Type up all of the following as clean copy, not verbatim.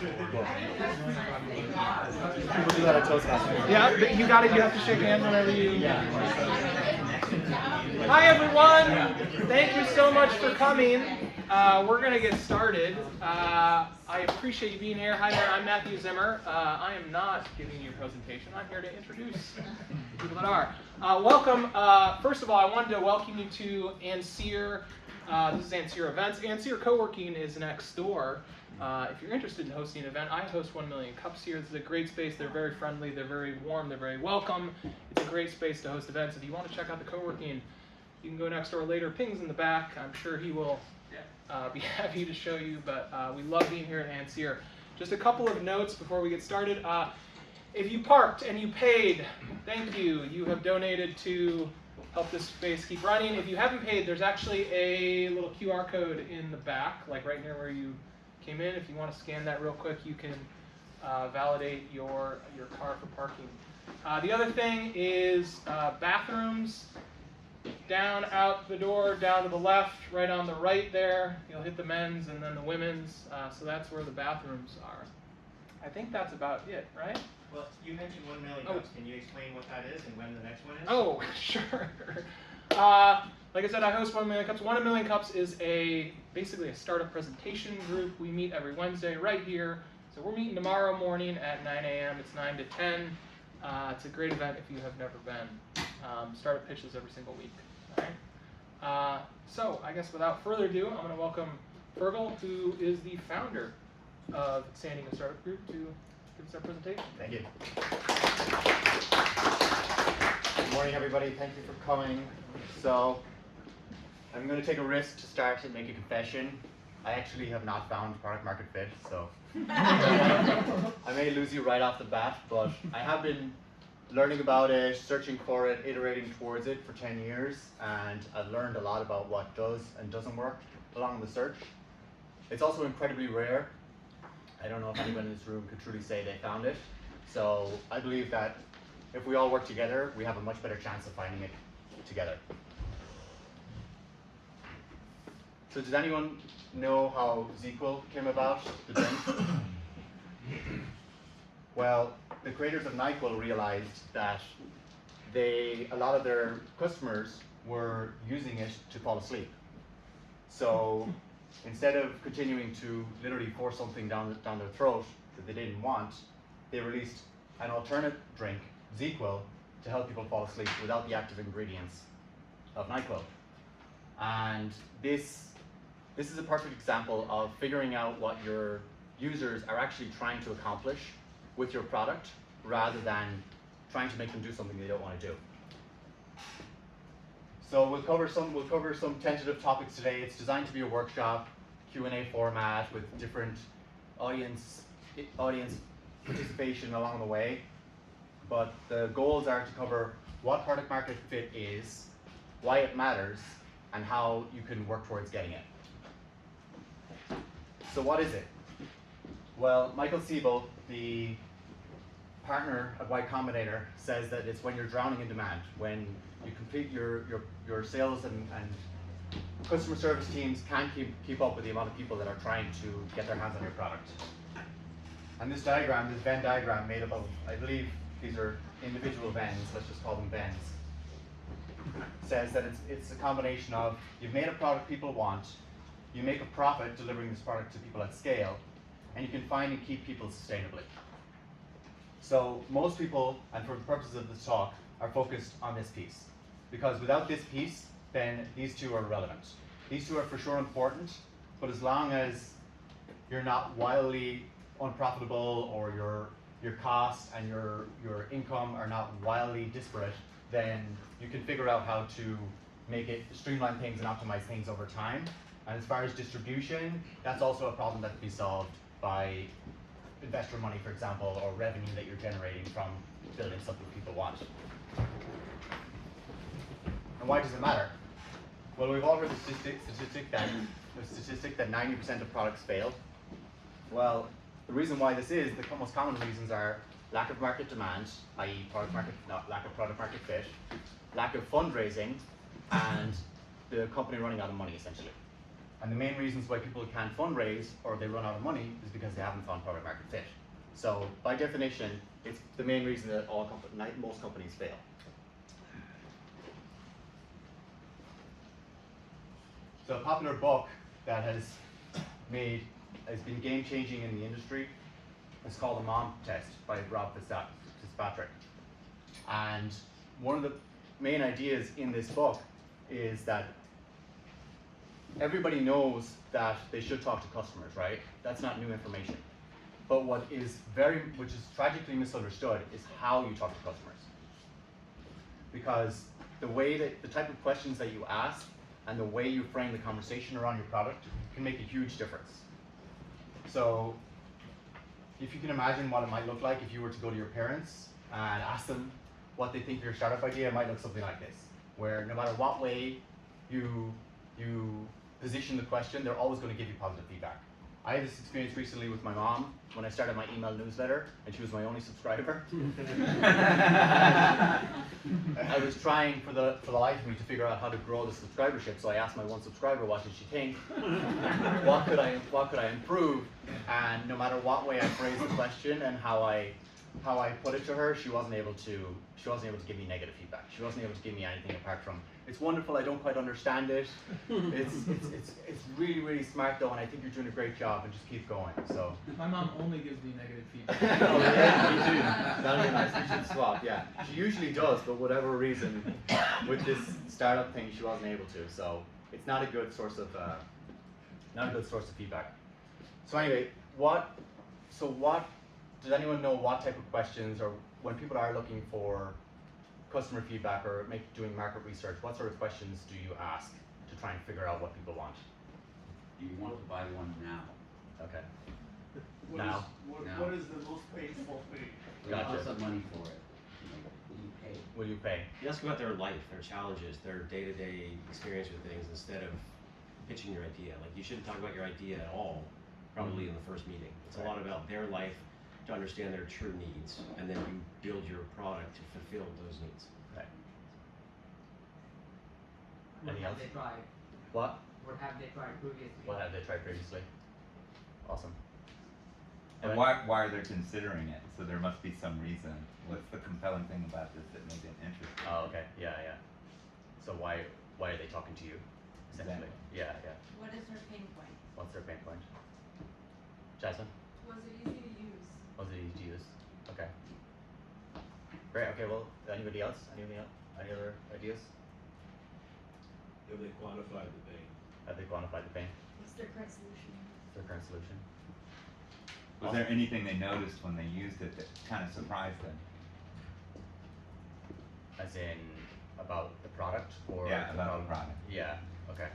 People do that at Toastmasters. Yeah, but you got it. You have to shake hands whenever you. Hi, everyone. Thank you so much for coming. We're going to get started. I appreciate you being here. Hi there, I'm Matthew Zimmer. I am not giving you a presentation. I'm here to introduce people that are. Welcome. First of all, I wanted to welcome you to Ancere. This is Ancere Events. Ancere Co-working is next door. If you're interested in hosting an event, I host 1 Million Cups here. This is a great space. They're very friendly. They're very warm. They're very welcome. It's a great space to host events. If you want to check out the co-working, you can go next door later. Ping's in the back. I'm sure he will be happy to show you, but we love being here at Ancere. Just a couple of notes before we get started. If you parked and you paid, thank you. You have donated to help this space keep running. If you haven't paid, there's actually a little QR code in the back, like right near where you came in. If you want to scan that real quick, you can validate your car for parking. The other thing is bathrooms. Down out the door, down to the left, right on the right there. You'll hit the men's and then the women's. So that's where the bathrooms are. I think that's about it, right? Well, you mentioned 1 Million Cups. Can you explain what that is and when the next one is? Oh, sure. Like I said, I host 1 Million Cups. 1 Million Cups is basically a startup presentation group. We meet every Wednesday right here. So we're meeting tomorrow morning at 9 a.m. It's 9 to 10. It's a great event if you have never been. Startup pitches every single week. All right. So I guess without further ado, I'm going to welcome Fergal, who is the founder of Standing a Startup Group, to give us our presentation. Thank you. Good morning, everybody. Thank you for coming. So I'm going to take a risk to start and make a confession. I actually have not found product market fit, so I may lose you right off the bat, but I have been learning about it, searching for it, iterating towards it for 10 years, and I've learned a lot about what does and doesn't work along the search. It's also incredibly rare. I don't know if anyone in this room could truly say they found it, so I believe that if we all work together, we have a much better chance of finding it together. So does anyone know how ZzzQuil came about, the drink? Well, the creators of NyQuil realized that a lot of their customers were using it to fall asleep. So instead of continuing to literally force something down their throat that they didn't want, they released an alternate drink, ZzzQuil, to help people fall asleep without the active ingredients of NyQuil. And this is a perfect example of figuring out what your users are actually trying to accomplish with your product, rather than trying to make them do something they don't want to do. So we'll cover some tentative topics today. It's designed to be a workshop, Q&A format with different audience participation along the way. But the goals are to cover what product market fit is, why it matters, and how you can work towards getting it. So what is it? Well, Michael Siebel, the partner at Y Combinator, says that it's when you're drowning in demand, when you complete your sales and customer service teams can't keep up with the amount of people that are trying to get their hands on your product. And this diagram, this Venn diagram made up of, I believe these are individual Venns, let's just call them Venns, says that it's a combination of you've made a product people want, you make a profit delivering this product to people at scale, and you can find and keep people sustainably. So most people, and for the purposes of this talk, are focused on this piece. Because without this piece, then these two are irrelevant. These two are for sure important, but as long as you're not wildly unprofitable, or your costs and your income are not wildly disparate, then you can figure out how to make it streamline things and optimize things over time. And as far as distribution, that's also a problem that can be solved by investor money, for example, or revenue that you're generating from building something people want. And why does it matter? Well, we've all heard the statistic that 90% of products fail. Well, the reason why this is, the most common reasons are lack of market demand, i.e. lack of product market fit, lack of fundraising, and the company running out of money, essentially. And the main reasons why people can't fundraise or they run out of money is because they haven't found product market fit. So by definition, it's the main reason that most companies fail. So a popular book that has been game changing in the industry is called The Mom Test by Rob Fitzpatrick. And one of the main ideas in this book is that everybody knows that they should talk to customers, right? That's not new information. But which is tragically misunderstood, is how you talk to customers. Because the type of questions that you ask and the way you frame the conversation around your product can make a huge difference. So if you can imagine what it might look like if you were to go to your parents and ask them what they think of your startup idea, it might look something like this, where no matter what way you position the question, they're always going to give you positive feedback. I had this experience recently with my mom when I started my email newsletter, and she was my only subscriber. I was trying for the life of me to figure out how to grow the subscribership, so I asked my one subscriber, what did she think? What could I improve? And no matter what way I phrased the question and how I put it to her, she wasn't able to give me negative feedback. She wasn't able to give me anything apart from, it's wonderful, I don't quite understand it. It's really, really smart though, and I think you're doing a great job, and just keep going. So My mom only gives me negative feedback. oh, yeah, me too. That'll be nice. We should swap. Yeah, she usually does, but whatever reason, with this startup thing, she wasn't able to. So it's not a good source of feedback. So anyway, does anyone know what type of questions, or when people are looking for customer feedback or doing market research, what sort of questions do you ask to try and figure out what people want? Do you want to buy one now? Okay. What Now. what is the most painful thing? Gotcha. What's the money for it? Like, will you pay? Will you pay? You ask about their life, their challenges, their day-to-day experience with things instead of pitching your idea. Like, you shouldn't talk about your idea at all, probably in the first meeting. It's a lot about their life, to understand their true needs, and then you build your product to fulfill those needs. Right. What Any have else? they tried? What? What have they tried previously? What have they tried previously? Awesome. And why are they considering it? So there must be some reason. What's the compelling thing about this that made it interesting? Oh, okay. Yeah. So why are they talking to you? Essentially. Exactly. Yeah. What is her pain point? What's their pain point? Jasmine? Was it easy to use? Was it easy to use? Okay. Great. Okay. Well, anybody else? Anything else? Any other ideas? Have they quantified the pain? Have they quantified the pain? What's their current solution? Their current solution? Was there anything they noticed when they used it that kind of surprised them? As in about the product or Yeah, about the product. Yeah. Okay.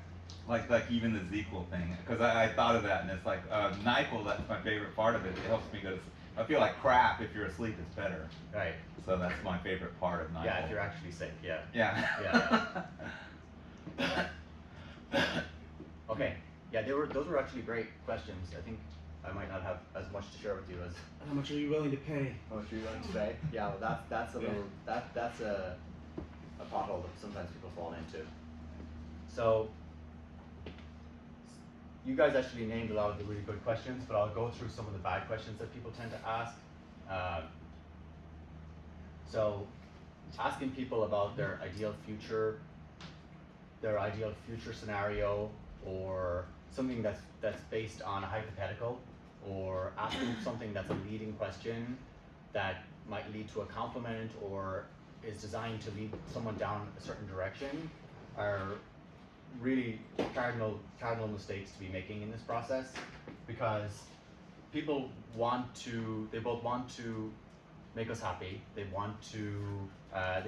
Like even the ZQL thing, because I thought of that, and it's like NyQuil. That's my favorite part of it. It helps me go to. I feel like crap. If you're asleep, it's better. Right. So that's my favorite part of NyQuil. Yeah. If you're actually sick. Yeah. Yeah. Yeah. Okay. Yeah. Those were actually great questions. I think I might not have as much to share with you as. How much are you willing to pay? How much are you willing to pay? Yeah. Well, that's a little that's a pothole that sometimes people fall into. So. You guys actually named a lot of the really good questions, but I'll go through some of the bad questions that people tend to ask. So, asking people about their ideal future scenario, or something that's based on a hypothetical, or asking something that's a leading question that might lead to a compliment or is designed to lead someone down a certain direction, are really cardinal mistakes to be making in this process, because people both want to make us happy. They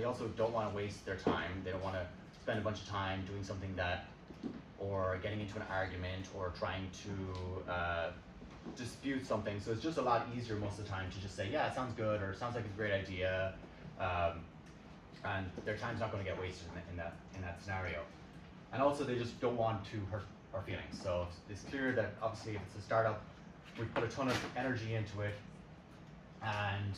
also don't want to waste their time. They don't want to spend a bunch of time doing something or getting into an argument or trying to dispute something. So it's just a lot easier most of the time to just say, yeah, it sounds good, or it sounds like it's a great idea, and their time's not going to get wasted in that scenario. And also, they just don't want to hurt our feelings. So it's clear that obviously, if it's a startup, we put a ton of energy into it, and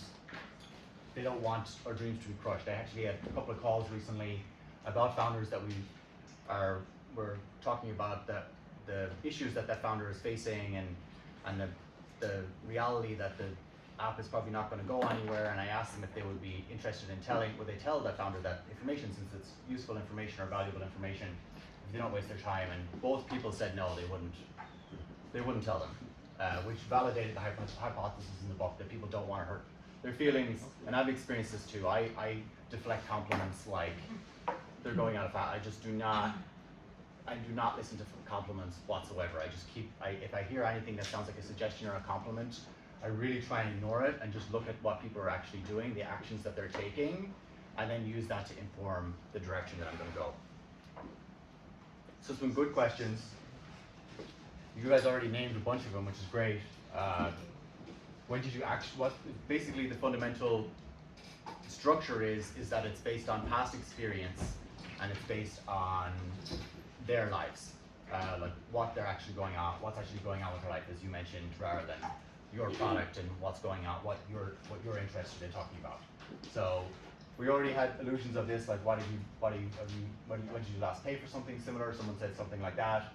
they don't want our dreams to be crushed. I actually had a couple of calls recently about founders that we're talking about that the issues that founder is facing and the reality that the app is probably not going to go anywhere, and I asked them if they would be interested in would they tell that founder that information, since it's useful information or valuable information, if they don't waste their time, and both people said no, they wouldn't tell them, which validated the hypothesis in the book that people don't want to hurt their feelings, and I've experienced this too. I deflect compliments like they're going out of I do not listen to compliments whatsoever. I just if I hear anything that sounds like a suggestion or a compliment, I really try and ignore it and just look at what people are actually doing, the actions that they're taking, and then use that to inform the direction that I'm going to go. So some good questions. You guys already named a bunch of them, which is great. When did you what basically the fundamental structure is that it's based on past experience and it's based on their lives, like what they're actually going on, what's actually going on with their life, as you mentioned, rather than your product and what's going on, what you're interested in talking about. So we already had illusions of this, like what did you last pay for something similar? Someone said something like that.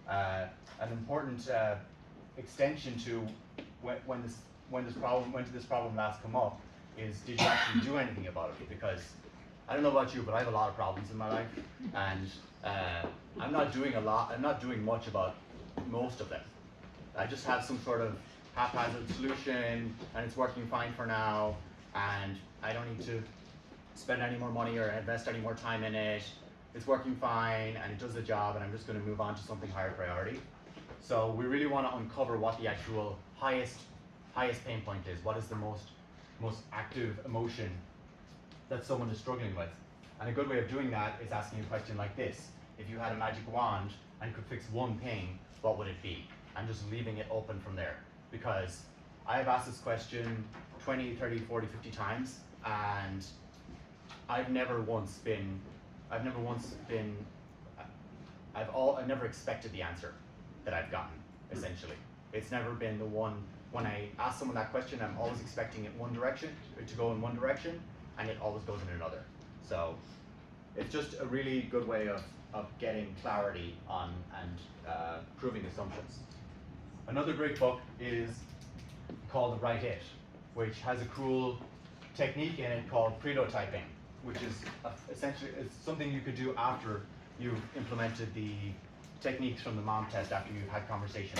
An important extension to when did this problem last come up is, did you actually do anything about it? Because I don't know about you, but I have a lot of problems in my life, and I'm not doing much about most of them. I just have some sort of haphazard solution, and it's working fine for now, and I don't need to spend any more money or invest any more time in it. It's working fine, and it does the job, and I'm just going to move on to something higher priority. So we really want to uncover what the actual highest pain point is. What is the most active emotion that someone is struggling with? And a good way of doing that is asking a question like this: if you had a magic wand and could fix one pain, what would it be? And just leaving it open from there. Because I have asked this question 20, 30, 40, 50 times, and I've never expected the answer that I've gotten, essentially. It's never been the one. When I ask someone that question, I'm always expecting it to go in one direction, and it always goes in another. So it's just a really good way of getting clarity on and proving assumptions. Another great book is called Write It, which has a cool technique in it called prototyping, which is essentially it's something you could do after you've implemented the techniques from the mom test, after you've had conversations,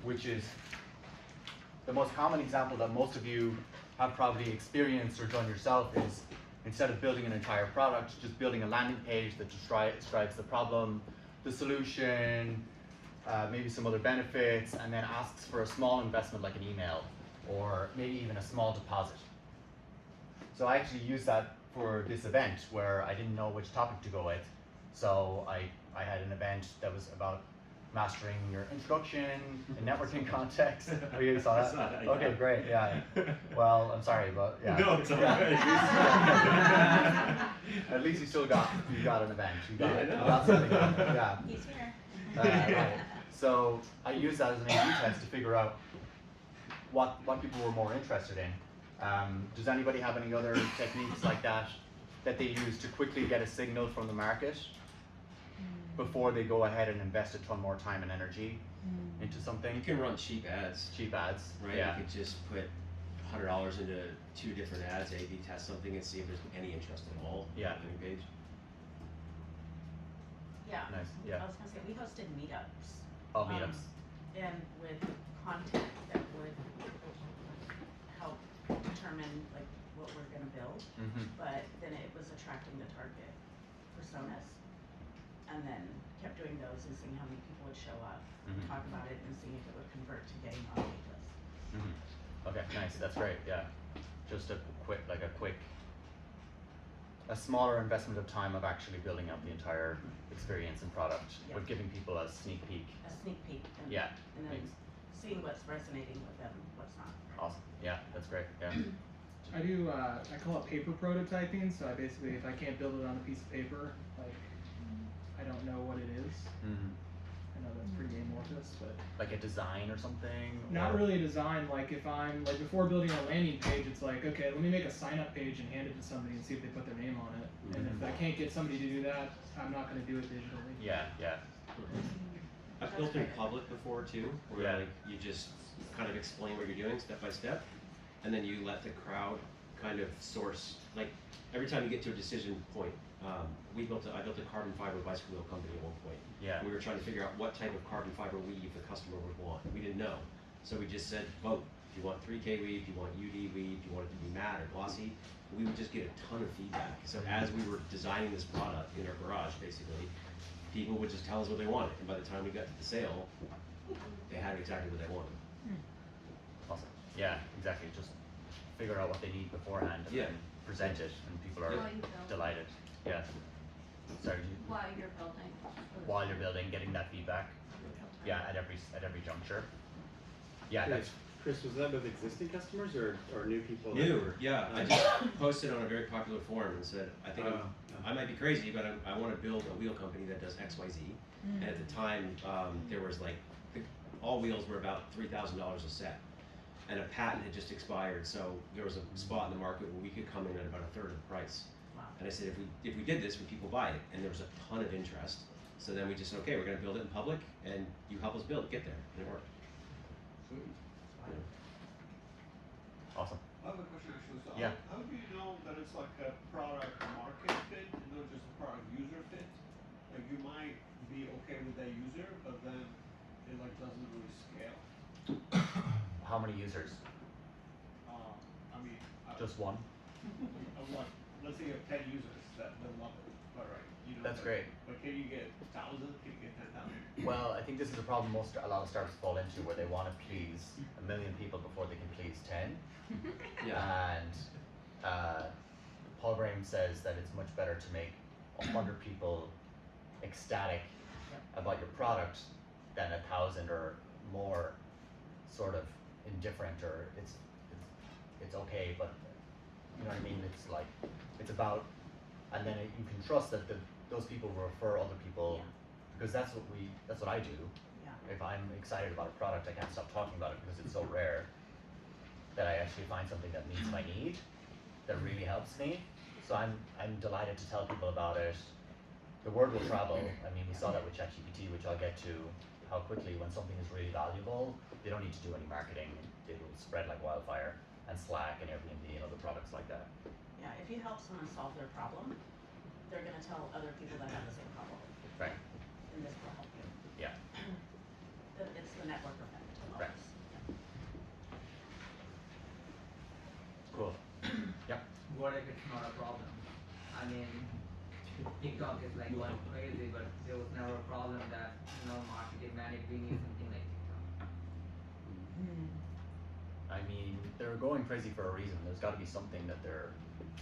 which is the most common example that most of you have probably experienced or done yourself is, instead of building an entire product, just building a landing page that describes the problem, the solution, maybe some other benefits, and then asks for a small investment like an email, or maybe even a small deposit. So I actually used that for this event where I didn't know which topic to go with. So I had an event that was about mastering your introduction in networking context. Oh, you saw that? I saw that, Okay, yeah. great, yeah. Well, I'm sorry, but yeah. No, it's all Yeah. right. At least you got an event. You Yeah, I got know. something done, yeah. He's here. Right. So I used that as an A/B test to figure out what people were more interested in. Does anybody have any other techniques like that they use to quickly get a signal from the market before they go ahead and invest a ton more time and energy into something? You can run cheap ads, Cheap ads, right? yeah. You could just put $100 into 2 different ads, A/B test something, and see if there's any interest at all Yeah. on the landing page. Yeah. Nice, yeah. I was gonna say, we hosted meetups. Oh, meetups. And with content that would help determine like what we're gonna build, Mm-hmm. but then it was attracting the target personas. And then kept doing those and seeing how many people would show up, Mhm. talk about it, and seeing if it would convert to getting on the wait list. Mm-hmm. Okay, nice. That's great. Yeah, just a smaller investment of time of actually building up the entire experience and product, Yeah. but giving people a sneak peek. A sneak peek and, Yeah, and then makes- seeing what's resonating with them, what's not. Awesome. Yeah, that's great. Yeah. I do, I call it paper prototyping, so I basically, if I can't build it on a piece of paper, like, I don't know what it is. Mm-hmm. I know that's pretty amorphous, but Like a design or something. not or- really a design. Like if I'm, like before building a landing page, it's like, okay, let me make a sign up page and hand it to somebody and see if they put their name on it. And if I can't get somebody to do that, I'm not gonna do it digitally. Yeah, yeah. I've built in public before too, where Yeah. like you just kind of explain what you're doing step by step, and then you let the crowd kind of source. Like every time you get to a decision point, I built a carbon fiber bicycle wheel company at one point. Yeah. We were trying to figure out what type of carbon fiber weave the customer would want. We didn't know, so we just said vote. Do you want 3K weave? Do you want UD weave? Do you want it to be matte or glossy? We would just get a ton of feedback. So as we were designing this product in our garage, basically, people would just tell us what they wanted, and by the time we got to the sale, they had exactly what they wanted. Awesome. Yeah, exactly. Just figure out what they need beforehand and Yeah. then present it, and people are While you build. delighted. Yeah. Sorry. While you're building. While you're building, getting that feedback. Yeah, at every juncture. Yeah, that's Chris, was that with existing customers or new people? that New, were- yeah. I just posted on a very popular forum and said, I think I might be crazy, but I want to build a wheel company that does X, Y, Z. And at the time, there was like, all wheels were about $3,000 a set. And a patent had just expired, so there was a spot in the market where we could come in at about a third of the price. Wow. And I said, if we did this, would people buy it? And there was a ton of interest. So then we just said, okay, we're gonna build it in public, and you help us build it, get there, and it worked. awesome. I have a question actually, so Yeah. how do you know that it's like a product market fit and not just a product user fit? Like you might be okay with that user, but then it like doesn't really scale. How many users? I mean, Just one? I'm like, let's say you have 10 users that love it, all right, you know. That's but- great. But can you get 1,000? Can you get 10,000? Well, I think this is a problem a lot of startups fall into, where they want to please 1 million people before they can please 10. Yeah. And Paul Graham says that it's much better to make 100 people ecstatic about your product than 1,000 or more sort of indifferent, or it's okay, but you know what I mean? It's like, it's about, and then you can trust that those people will refer other people, Yeah. because that's what I do. Yeah. If I'm excited about a product, I can't stop talking about it because it's so rare that I actually find something that meets my need, that really helps me. So I'm delighted to tell people about it. The word will travel. I mean, we saw that with ChatGPT, which I'll get to, how quickly when something is really valuable, they don't need to do any marketing. It will spread like wildfire, and Slack and Airbnb and other products like that. Yeah, if you help someone solve their problem, they're gonna tell other people that have the same problem, Right. and this will help you. Yeah. It's the network effect of all Right. this. Cool. Yep. What if it's not a problem? I mean, TikTok is like going crazy, but there was never a problem that, marketing manic being something like TikTok. I mean, they're going crazy for a reason. There's got to be something that they're.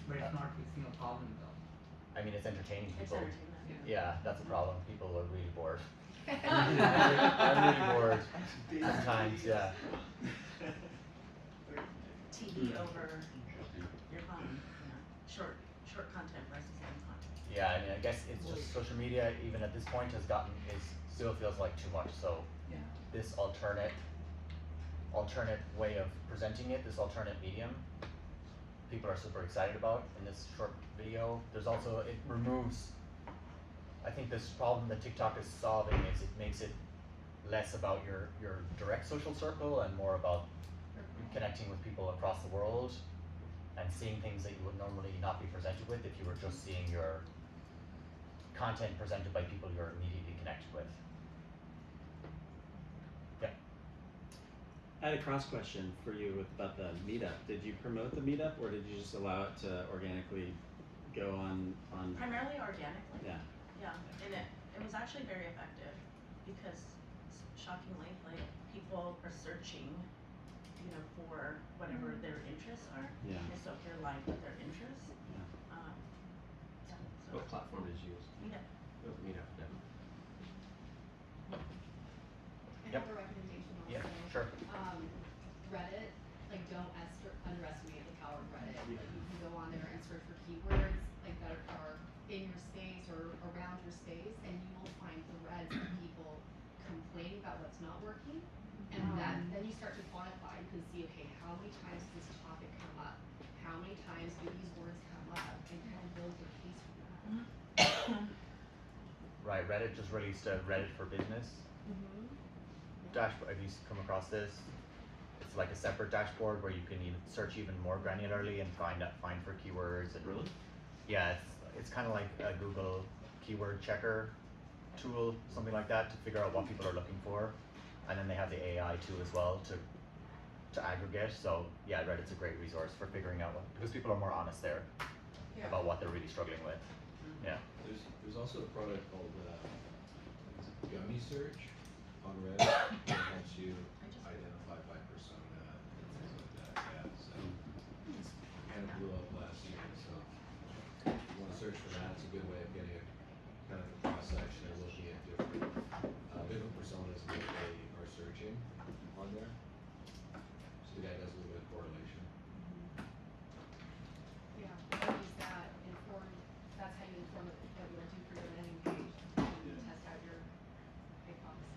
But it's not fixing a problem though. I mean, it's entertaining It's people. entertainment. Yeah, that's a problem. People are really bored. I'm really bored sometimes. Yeah. TV over your phone, short content versus long content. Yeah, I mean, I guess it's just social media. Even at this point, still feels like too much. So Yeah. this alternate way of presenting it, this alternate medium, people are super excited about in this short video. There's also, it removes, I think this problem that TikTok is solving is it makes it less about your direct social circle and more about connecting with people across the world and seeing things that you would normally not be presented with if you were just seeing your content presented by people you're immediately connected with. Yeah. I had a cross question for you about the meetup. Did you promote the meetup or did you just allow it to organically go on? Primarily organically. Yeah. Yeah, and it was actually very effective because shockingly, like people are searching, for whatever their interests are. Yeah. And so if you're aligned with their interests, Yeah. yeah. So What platform did you use? Meetup. Meetup, yeah. I Yep. have a recommendation also. Yeah, sure. Reddit, like don't underestimate the power of Reddit. Like you can go on there and search for keywords like that are in your space or around your space, and you will find threads of people complaining about what's not working. And then you start to quantify. You can see, okay, how many times does this topic come up? How many times do these words come up? And kind of build your case from that. Right, Reddit just released a Reddit for Business dashboard. Have you come across this? It's like a separate dashboard where you can search even more granularly and find for keywords. And Really? yeah, it's kind of like a Google keyword checker tool, something like that, to figure out what people are looking for. And then they have the AI too as well to aggregate. So yeah, Reddit's a great resource for figuring out because people are more honest there about what they're really struggling with. Yeah. There's also a product called Gummy Search on Reddit that helps you identify by persona and things like that. Yeah, so it's kind of blew up last year. So if you want to search for that, it's a good way of getting a kind of a cross section or looking at different personas that they are searching on there. So the guy does a little bit of correlation. Yeah, I use that that's how you inform what you'll do for your landing page, to test out your hypothesis.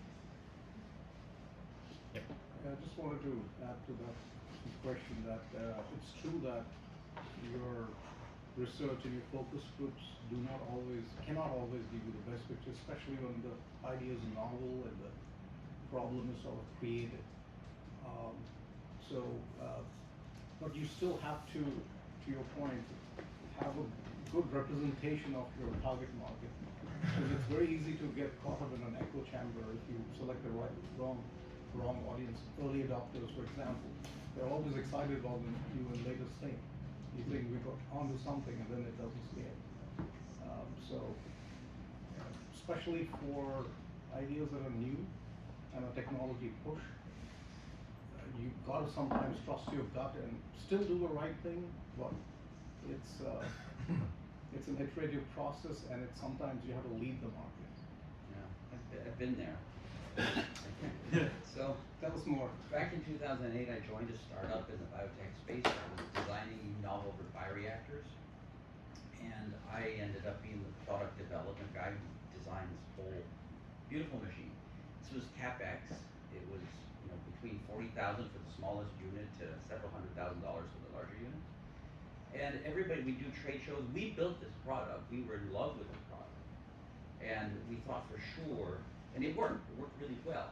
I just wanted to add to that question that it's true that your research and your focus groups cannot always give you the best picture, especially when the idea is novel and the problem is sort of created. But you still have to your point, have a good representation of your target market. Because it's very easy to get caught up in an echo chamber if you select the wrong audience. Early adopters, for example, they're always excited about the new and latest thing. You think we got onto something and then it doesn't scale. Especially for ideas that are new and a technology push, you've got to sometimes trust your gut and still do the right thing, but it's an iterative process, and it's sometimes you have to lead the market. Yeah, I've been there. So, Tell us more. back in 2008, I joined a startup in the biotech space. I was designing novel bioreactors, and I ended up being the product development guy who designed this whole beautiful machine. This was CapEx. It was between $40,000 for the smallest unit to several $100,000 for the larger unit. And everybody, we do trade shows. We built this product. We were in love with the product, and we thought for sure, and it worked. It worked really well.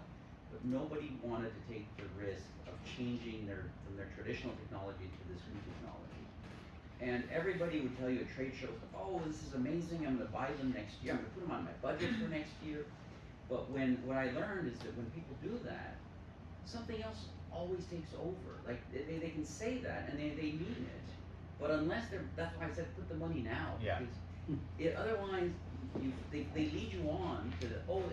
But nobody wanted to take the risk of changing from their traditional technology to this new technology. And everybody would tell you at trade shows, oh, this is amazing, I'm gonna buy them next year, I'm gonna put them on my budget for next year. But what I learned is that when people do that, something else always takes over. Like, they can say that, and they mean it. But unless that's why I said put the money now. Yeah. Because otherwise, they lead you on to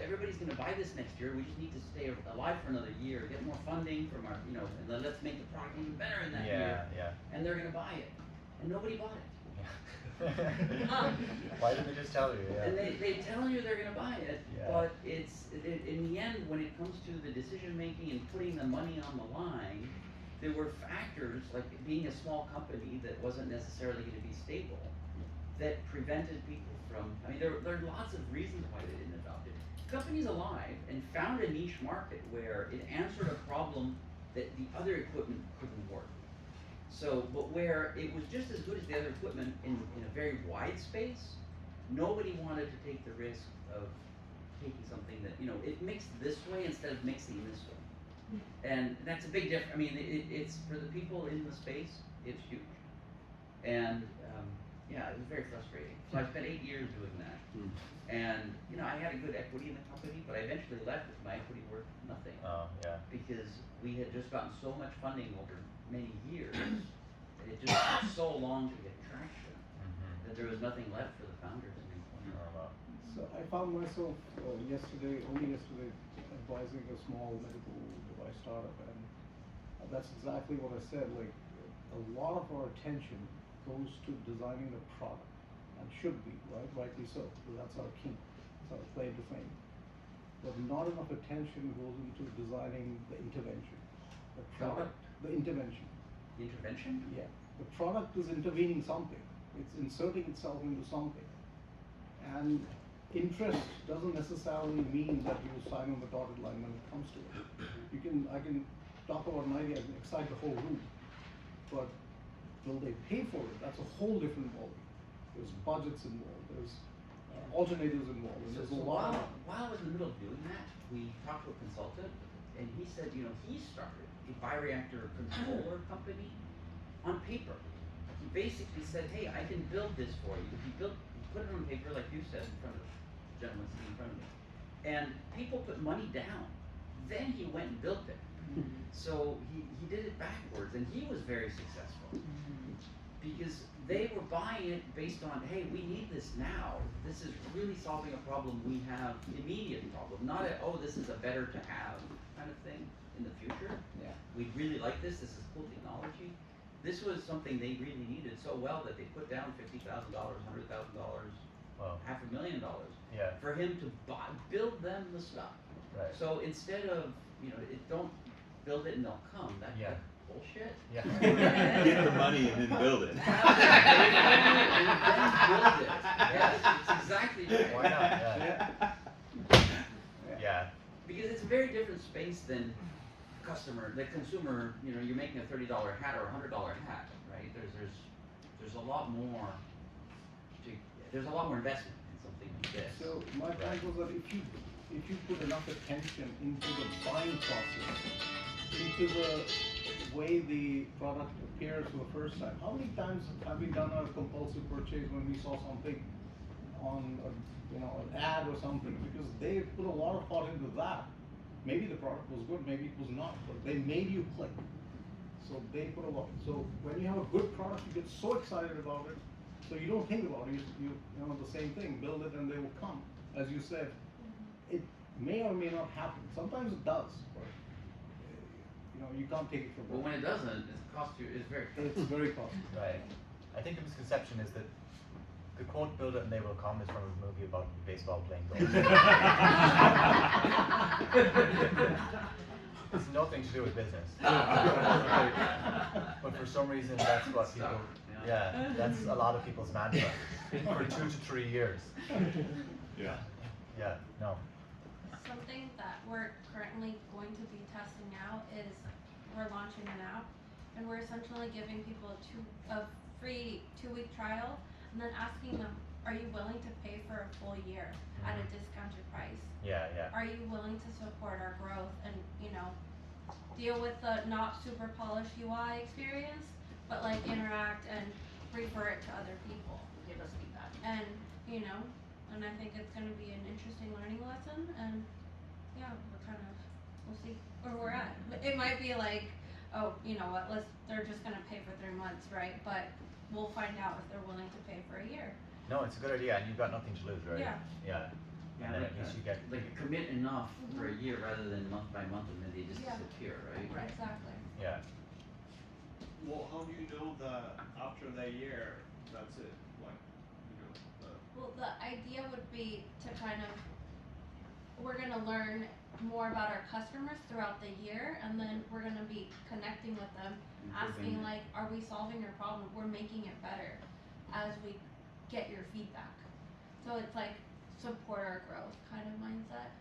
everybody's going to buy this next year. We just need to stay alive for another year, get more funding from our, and then let's make the product even better in that year. Yeah. And they're going to buy it, and nobody bought it. Why didn't they just tell you? Yeah. And they tell you they're going to buy it, Yeah. but it's in the end when it comes to the decision making and putting the money on the line, there were factors like being a small company that wasn't necessarily going to be stable that prevented people from. I mean, there are lots of reasons why they didn't adopt it. The company's alive and found a niche market where it answered a problem that the other equipment couldn't work. So, but where it was just as good as the other equipment in a very wide space, nobody wanted to take the risk of taking something that, it mixed this way instead of mixing this way. And that's a big difference. I mean, it's for the people in the space, it's huge. And yeah, it was very frustrating. So I spent 8 years doing that. And, I had a good equity in the company, but I eventually left with my equity worth nothing. Oh, yeah. Because we had just gotten so much funding over many years, and it just took so long to get traction that there was nothing left for the founders to make money. So I found myself only yesterday, advising a small medical device startup, and that's exactly what I said. Like, a lot of our attention goes to designing the product, and should be, right? Rightly so, because that's our key, that's our claim to fame. But not enough attention goes into designing the intervention, the product, the intervention. The intervention? Yeah, the product is intervening something. It's inserting itself into something. And interest doesn't necessarily mean that you sign on the dotted line when it comes to it. I can talk about an idea and excite the whole room, but will they pay for it? That's a whole different ballgame. There's budgets involved. There's alternatives involved, and So, there's so a lot. while I was in the middle of doing that, we talked to a consultant, and he said, you know, he started a bioreactor controller company on paper. He basically said, hey, I can build this for you. He put it on paper, like you said, in front of the gentleman sitting in front of me. And people put money down. Then he went and built it. So he did it backwards, and he was very successful. Because they were buying it based on, hey, we need this now. This is really solving a problem we have, immediate problem, not a, oh, this is a better to have kind of thing in the future. Yeah. We really like this is cool technology. This was something they really needed so well that they put down $50,000, $100,000, Wow. $500,000 Yeah. for him to build them the stuff. Right. So instead of, you know, don't build it and they'll come, that's Yeah. bullshit. Yeah. Get the money and then build it. Have it, and then build it. Yes, it's exactly right. Why not? Yeah. Yeah. Because it's a very different space than the consumer, you know, you're making a $30 hat or a $100 hat, right? There's a lot more there's a lot more investment in something like this. So my point was that if you put enough attention into the buying process, into the way the product appears for the first time, how many times have we done a compulsive purchase when we saw something on an ad or something? Because they put a lot of thought into that. Maybe the product was good, maybe it was not, but they made you click. So they put a lot. So when you have a good product, you get so excited about it. So you don't think about it. You know the same thing. Build it and they will come. As you said, it may or may not happen. Sometimes it does, but you know you can't take it for But when granted. it doesn't, it's very It's very costly. Right. I think the misconception is that the quote "build it and they will come" is from a movie about baseball playing goals. It's nothing to do with business. But for some reason, that's what people. Yeah, that's a lot of people's mantra for 2 to 3 years. Yeah. Yeah. No. Something that we're currently going to be testing out is we're launching an app, and we're essentially giving people a free 2-week trial, and then asking them, are you willing to pay for a full year at a discounted price? Yeah. Yeah. Are you willing to support our growth and, you know, deal with the not super polished UI experience, but like interact and refer it to other people? Give us feedback. And, you know, and I think it's gonna be an interesting learning lesson, and yeah, we'll see where we're at. It might be like, oh, you know what, they're just gonna pay for 3 months, right? But we'll find out if they're willing to pay for a year. No, it's a good idea, and you've got nothing to lose, right? Yeah. Yeah. And then at least you get. like commit enough for a year rather than month by month and then they just Yeah. disappear, right? Exactly. Yeah. Well, how do you know that after that year, that's it? Like, you know, Well, the idea would be to kind of, we're gonna learn more about our customers throughout the year, and then we're gonna be connecting with them, asking Improving. like, are we solving your problem? We're making it better as we get your feedback. So it's like support our growth kind of mindset.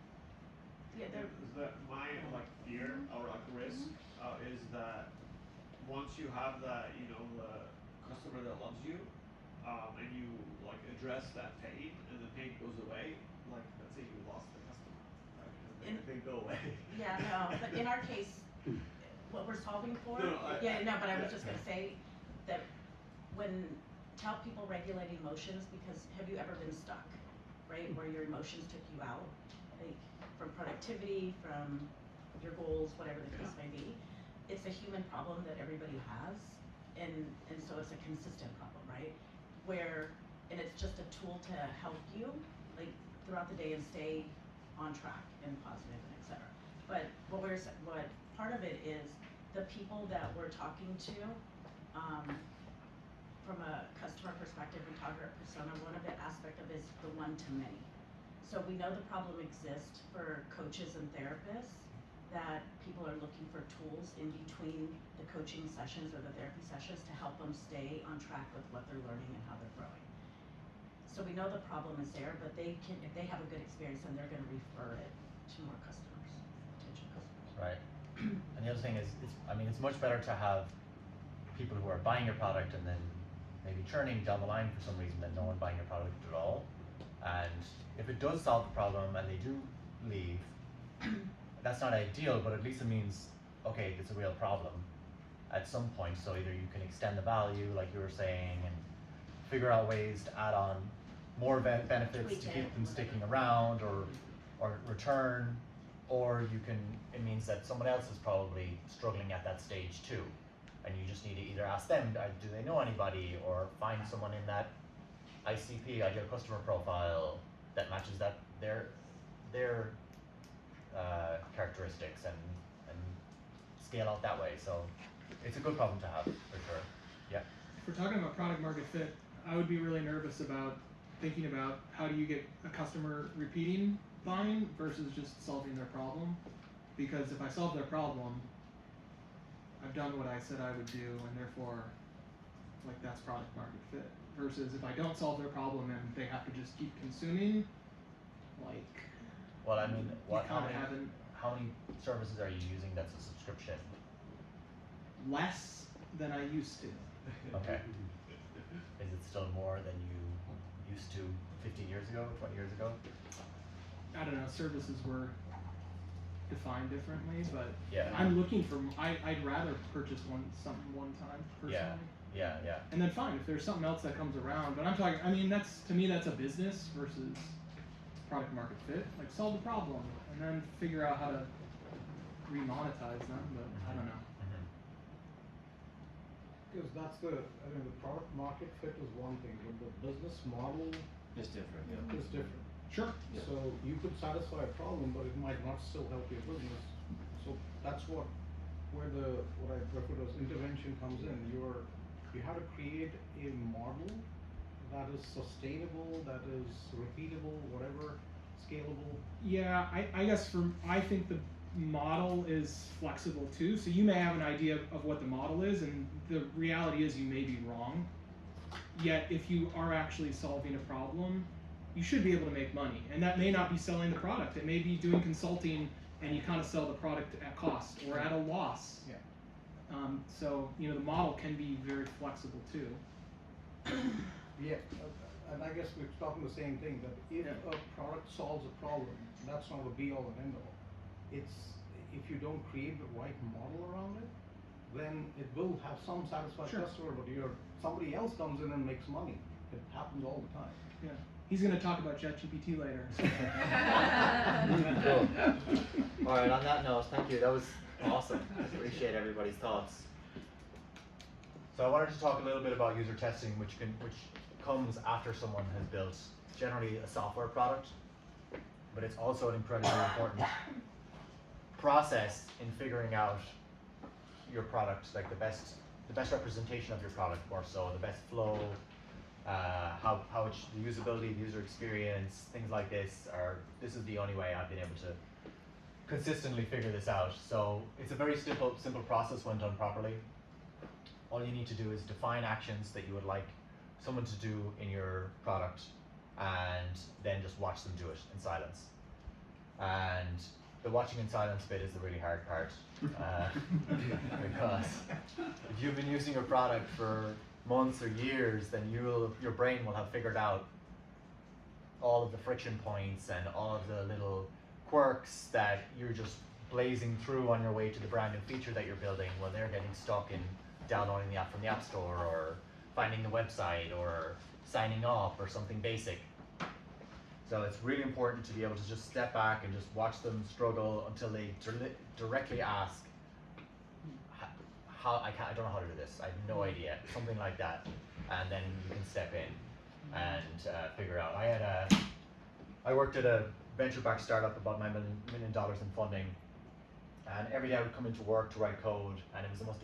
Yeah, they're, is that my like fear or like risk is that once you have that, you know, the customer that loves you, and you like address that pain and the pain goes away, like let's say you lost the customer, right? And they go away. yeah, no, but in our case, what we're solving for, No, but I was just gonna say that when tell people regulate emotions, because have you ever been stuck, right? Where your emotions took you out, like from productivity, from your goals, whatever the case may be. It's a human problem that everybody has, and so it's a consistent problem, right? And it's just a tool to help you, like throughout the day and stay on track and positive and et cetera. But what part of it is the people that we're talking to, from a customer perspective and target persona, one of the aspect of it is the one-to-many. So we know the problem exists for coaches and therapists, that people are looking for tools in between the coaching sessions or the therapy sessions to help them stay on track with what they're learning and how they're growing. So we know the problem is there, but if they have a good experience, then they're gonna refer it to more customers, potential customers. Right. And the other thing is, it's much better to have people who are buying your product and then maybe churning down the line for some reason than no one buying your product at all. And if it does solve the problem and they do leave, that's not ideal, but at least it means, okay, it's a real problem at some point. So either you can extend the value, like you were saying, and figure out ways to add on more benefits Tweak to it, keep them whatever. sticking around, or return, or you can, it means that someone else is probably struggling at that stage too. And you just need to either ask them, do they know anybody, or find someone in that ICP, ideal customer profile, that matches their characteristics, and scale out that way. So it's a good problem to have, for sure. Yeah. If we're talking about product market fit, I would be really nervous about thinking about how do you get a customer repeating buying versus just solving their problem. Because if I solve their problem, I've done what I said I would do, and therefore, like, that's product market fit. Versus if I don't solve their problem and they have to just keep consuming, like, Well, I mean, you how kinda haven't how many services are you using that's a subscription? less than I used to. Okay. Is it still more than you used to 15 years ago, 20 years ago? I don't know, services were defined differently, but Yeah. I'm looking for, I'd rather purchase something one time personally. Yeah. And then fine, if there's something else that comes around, but I'm talking, I mean, to me, that's a business versus product market fit. Like, solve the problem and then figure out how to remonetize them, but I don't know. Because that's the product market fit is one thing, but the business model It's different, yeah. is different. Sure. Yeah. So you could satisfy a problem, but it might not still help your business. So that's where what I refer to as intervention comes in. You have to create a model that is sustainable, that is repeatable, whatever, scalable. Yeah, I guess I think the model is flexible too. So you may have an idea of what the model is, and the reality is you may be wrong. Yet if you are actually solving a problem, you should be able to make money. And that may not be selling the product. It may be doing consulting and you kind of sell the product at cost or at a loss. Yeah. So, the model can be very flexible too. Yeah, and I guess we're talking the same thing, that if a product solves a problem, that's not a be all and end all. It's, if you don't create the right model around it, then it will have some satisfied Sure. customer, but somebody else comes in and makes money. It happens all the time. Yeah. He's going to talk about ChatGPT later. Cool. All right. On that note, thank you. That was awesome. Appreciate everybody's thoughts. So I wanted to talk a little bit about user testing, which comes after someone has built generally a software product, but it's also an incredibly important process in figuring out your product, like the best representation of your product, more so the best flow, how it's the usability, the user experience, things like this is the only way I've been able to consistently figure this out. So it's a very simple process when done properly. All you need to do is define actions that you would like someone to do in your product, and then just watch them do it in silence. And the watching in silence bit is the really hard part, because if you've been using your product for months or years, then your brain will have figured out all of the friction points and all of the little quirks that you're just blazing through on your way to the brand new feature that you're building, when they're getting stuck in downloading the app from the App Store, or finding the website, or signing off, or something basic. So it's really important to be able to just step back and just watch them struggle until they directly ask, I don't know how to do this, I have no idea, something like that. And then you can step in and figure out. I worked at a venture-backed startup, about $9 million in funding, and every day I would come into work to write code, and it was the most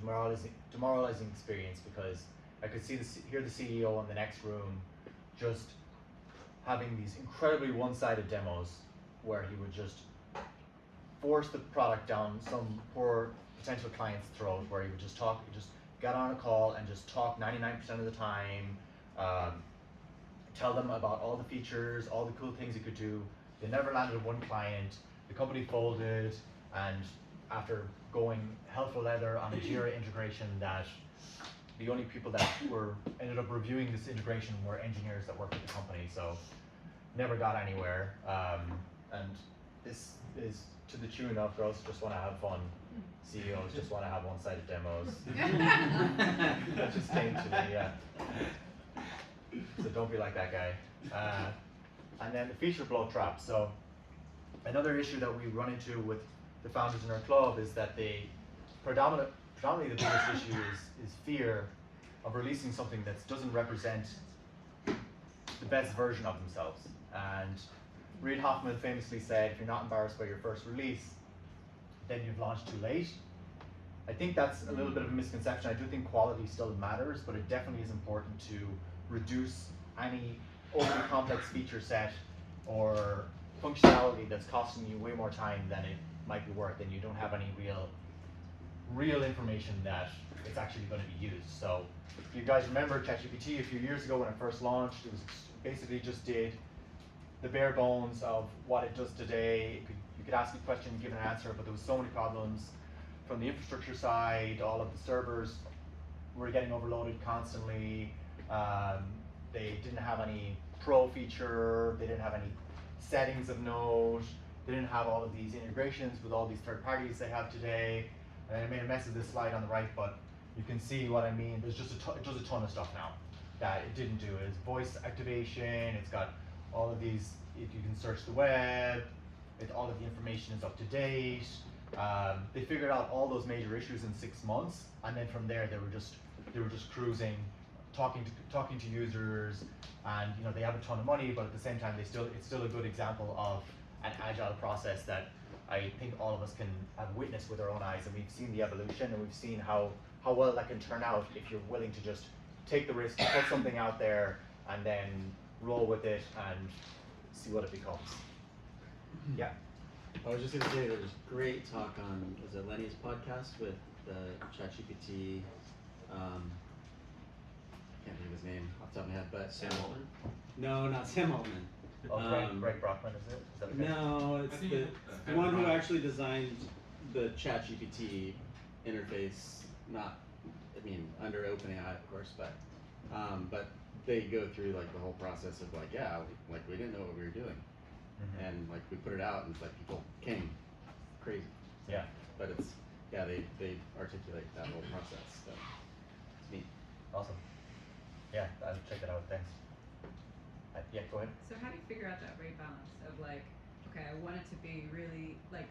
demoralizing experience, because I could hear the CEO in the next room just having these incredibly one-sided demos where he would just force the product down some poor potential client's throat, where he would just get on a call and just talk 99% of the time, tell them about all the features, all the cool things he could do. They never landed one client. The company folded, and after going hell for leather on a Jira integration, that the only people that ended up reviewing this integration were engineers that worked at the company. So never got anywhere. And this is to the tune of girls just want to have fun, CEOs just want to have one-sided demos. That just came to me. So don't be like that guy. And then the feature bloat trap. So another issue that we run into with the founders in our club is that they predominantly the biggest issue is fear of releasing something that doesn't represent the best version of themselves. And Reid Hoffman famously said, if you're not embarrassed by your first release, then you've launched too late. I think that's a little bit of a misconception. I do think quality still matters, but it definitely is important to reduce any overly complex feature set or functionality that's costing you way more time than it might be worth, and you don't have any real information that it's actually going to be used. So if you guys remember ChatGPT a few years ago when it first launched, it was basically just did the bare bones of what it does today. You could ask a question and give an answer, but there was so many problems from the infrastructure side. All of the servers were getting overloaded constantly. They didn't have any pro feature. They didn't have any settings of note. They didn't have all of these integrations with all these third parties they have today. And I made a mess of this slide on the right, but you can see what I mean. There's just it does a ton of stuff now that it didn't do. It's voice activation. It's got all of these. If you can search the web, all of the information is up to date. They figured out all those major issues in 6 months, and then from there they were just cruising, talking to users, and they have a ton of money, but at the same time it's still a good example of an agile process that I think all of us can have witnessed with our own eyes, and we've seen the evolution, and we've seen how well that can turn out if you're willing to just take the risk, put something out there, and then roll with it and see what it becomes. Yeah. I was just gonna say there was great talk on, was it Lenny's podcast with the ChatGPT, I can't think of his name off the top of my head, but Sam Altman? No, not Sam Altman. Oh, Greg Brockman, is it? Is that the guy? No, it's the one who actually designed the ChatGPT interface, not, I mean, under OpenAI, of course, but they go through like the whole process of like, yeah, like we didn't know what we were doing. Mhm. And like we put it out and it's like people came crazy. Yeah. But it's, yeah, they articulate that whole process, so it's neat. Awesome. Yeah, I'll check it out. Thanks. Yeah, go ahead. So how do you figure out that right balance of like, okay, I want it to be really like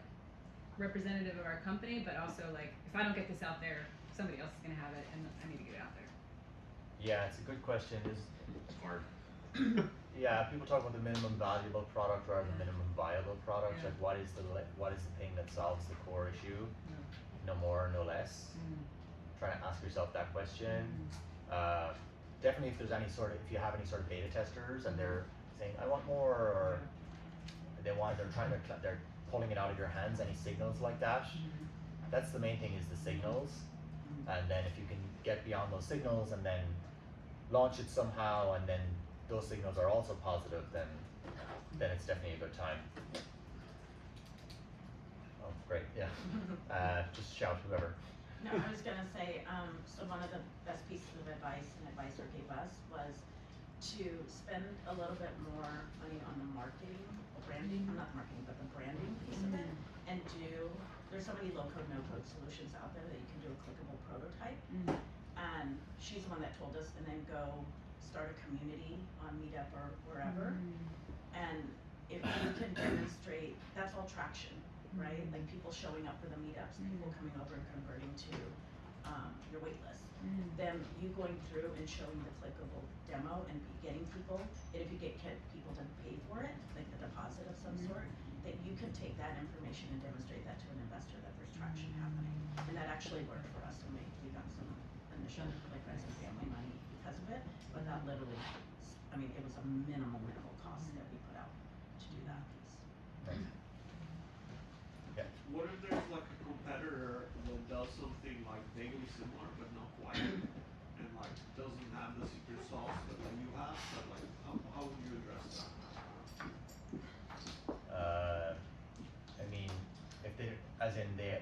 representative of our company, but also like if I don't get this out there, somebody else is gonna have it, and I need to get it out there. Yeah, it's a good question. It's hard. Yeah, people talk about the minimum valuable product rather than minimum viable product. Yeah. Like, what is the thing that solves the core issue? Yeah. No more, no less. Trying to ask yourself that question. Definitely, if you have any sort of beta testers and they're saying, I want more, or they're pulling it out of your hands, any signals like that. That's the main thing, is the signals. And then if you can get beyond those signals and then launch it somehow, and then those signals are also positive, then it's definitely a good time. Oh, great, yeah. Just shout, whoever. No, I was gonna say, so one of the best pieces of advice an advisor gave us was to spend a little bit more money on the marketing, branding, not the marketing, but the branding piece of it, and there's so many low-code, no-code solutions out there that you can do a clickable prototype. And she's the one that told us, and then go start a community on Meetup or wherever. And if you can demonstrate, that's all traction, right? Like people showing up for the meetups, people coming over and converting to your wait list. Then you going through and showing the clickable demo and getting people, and if you get people to pay for it, like the deposit of some sort, that you can take that information and demonstrate that to an investor that there's traction happening. And that actually worked for us, and we got some initial like friends and family money because of it, but that literally, I mean, it was a minimal cost that we put out to do that piece. Yeah. What if there's like a competitor that does something like vaguely similar but not quite, and like doesn't have the secret sauce that like you have? But like, how would you address that? I mean,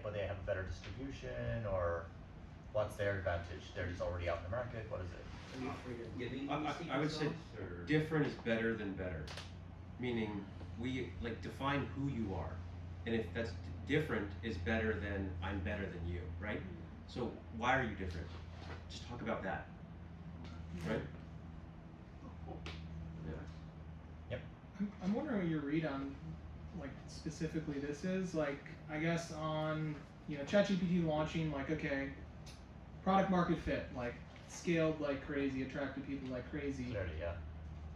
but they have a better distribution, or what's their advantage? They're just already out in the market. What is it? Are you afraid of giving I would say different is better than better. meaning we like define who you are, and if that's different is better than I'm better than you, right? So why are you different? Just talk about that, right? Yeah. I'm wondering what your read on, like, specifically this is. Like, I guess on, you know, ChatGPT launching, like, okay, product market fit, like, scaled like crazy, attracted people like crazy. Clearly, yeah.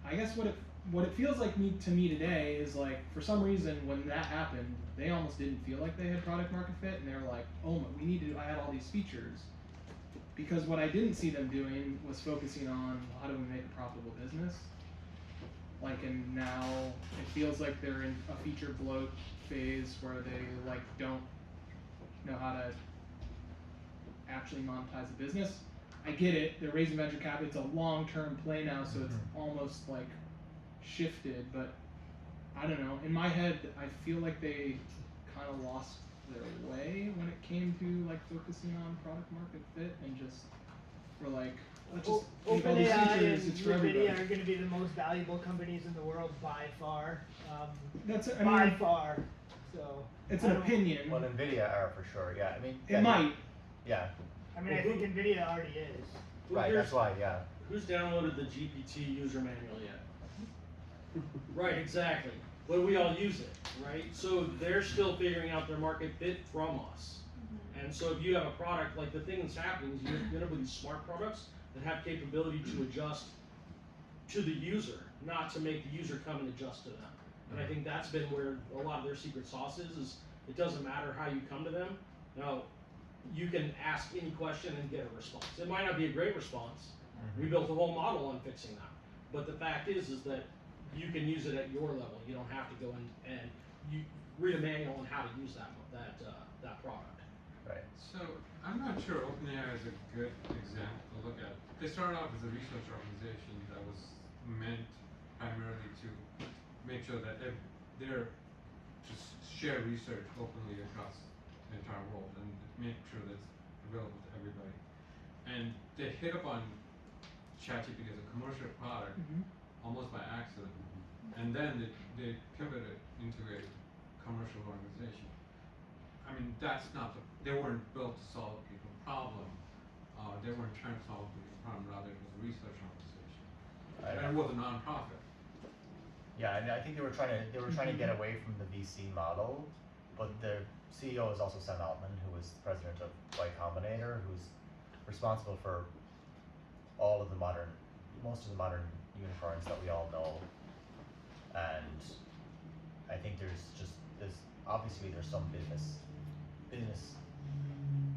I guess what it feels like to me today is like, for some reason when that happened, they almost didn't feel like they had product market fit, and they were like, oh, we need to add all these features. Because what I didn't see them doing was focusing on how do we make a profitable business. Like, and now it feels like they're in a feature bloat phase where they like don't know how to actually monetize the business. I get it, they're raising venture capital, it's a long-term play now, so it's almost like shifted, but I don't know, in my head, I feel like they kind of lost their way when it came to like focusing on product market fit and just were like, let's just make all these OpenAI features, and it's for everybody. NVIDIA are going to be the most valuable companies in the world by far. I by mean, far. So it's I an don't- opinion. Well, Nvidia are for sure. Yeah, I mean. It yeah, might. Yeah. I mean, I think NVIDIA already is. Right. That's why. Yeah. Who's downloaded the GPT user manual yet? Right, exactly. But we all use it, right? So they're still figuring out their market fit from us. And so if you have a product, like the thing that's happening is you're gonna with these smart products that have capability to adjust to the user, not to make the user come and adjust to them. And I think that's been where a lot of their secret sauce is it doesn't matter how you come to them. Now, you can ask any question and get a response. It might not be a great response. We built a whole model on fixing that. But the fact is that you can use it at your level. You don't have to go in and you read a manual on how to use that product. Right. So I'm not sure OpenAI is a good example to look at. They started off as a research organization that was meant primarily to make sure that they're to share research openly across the entire world and make sure that it's available to everybody. And they hit upon ChatGPT as a commercial product almost by accident, and then they pivoted into a commercial organization. I mean, that's not they weren't built to solve people's problem. They weren't trying to solve people's problem. Rather, it was a research organization, and it was a nonprofit. Yeah, and I think they were trying to get away from the VC model, but the CEO is also Sam Altman, who was president of Y Combinator, who's responsible for most of the modern unicorns that we all know. And I think there's obviously some business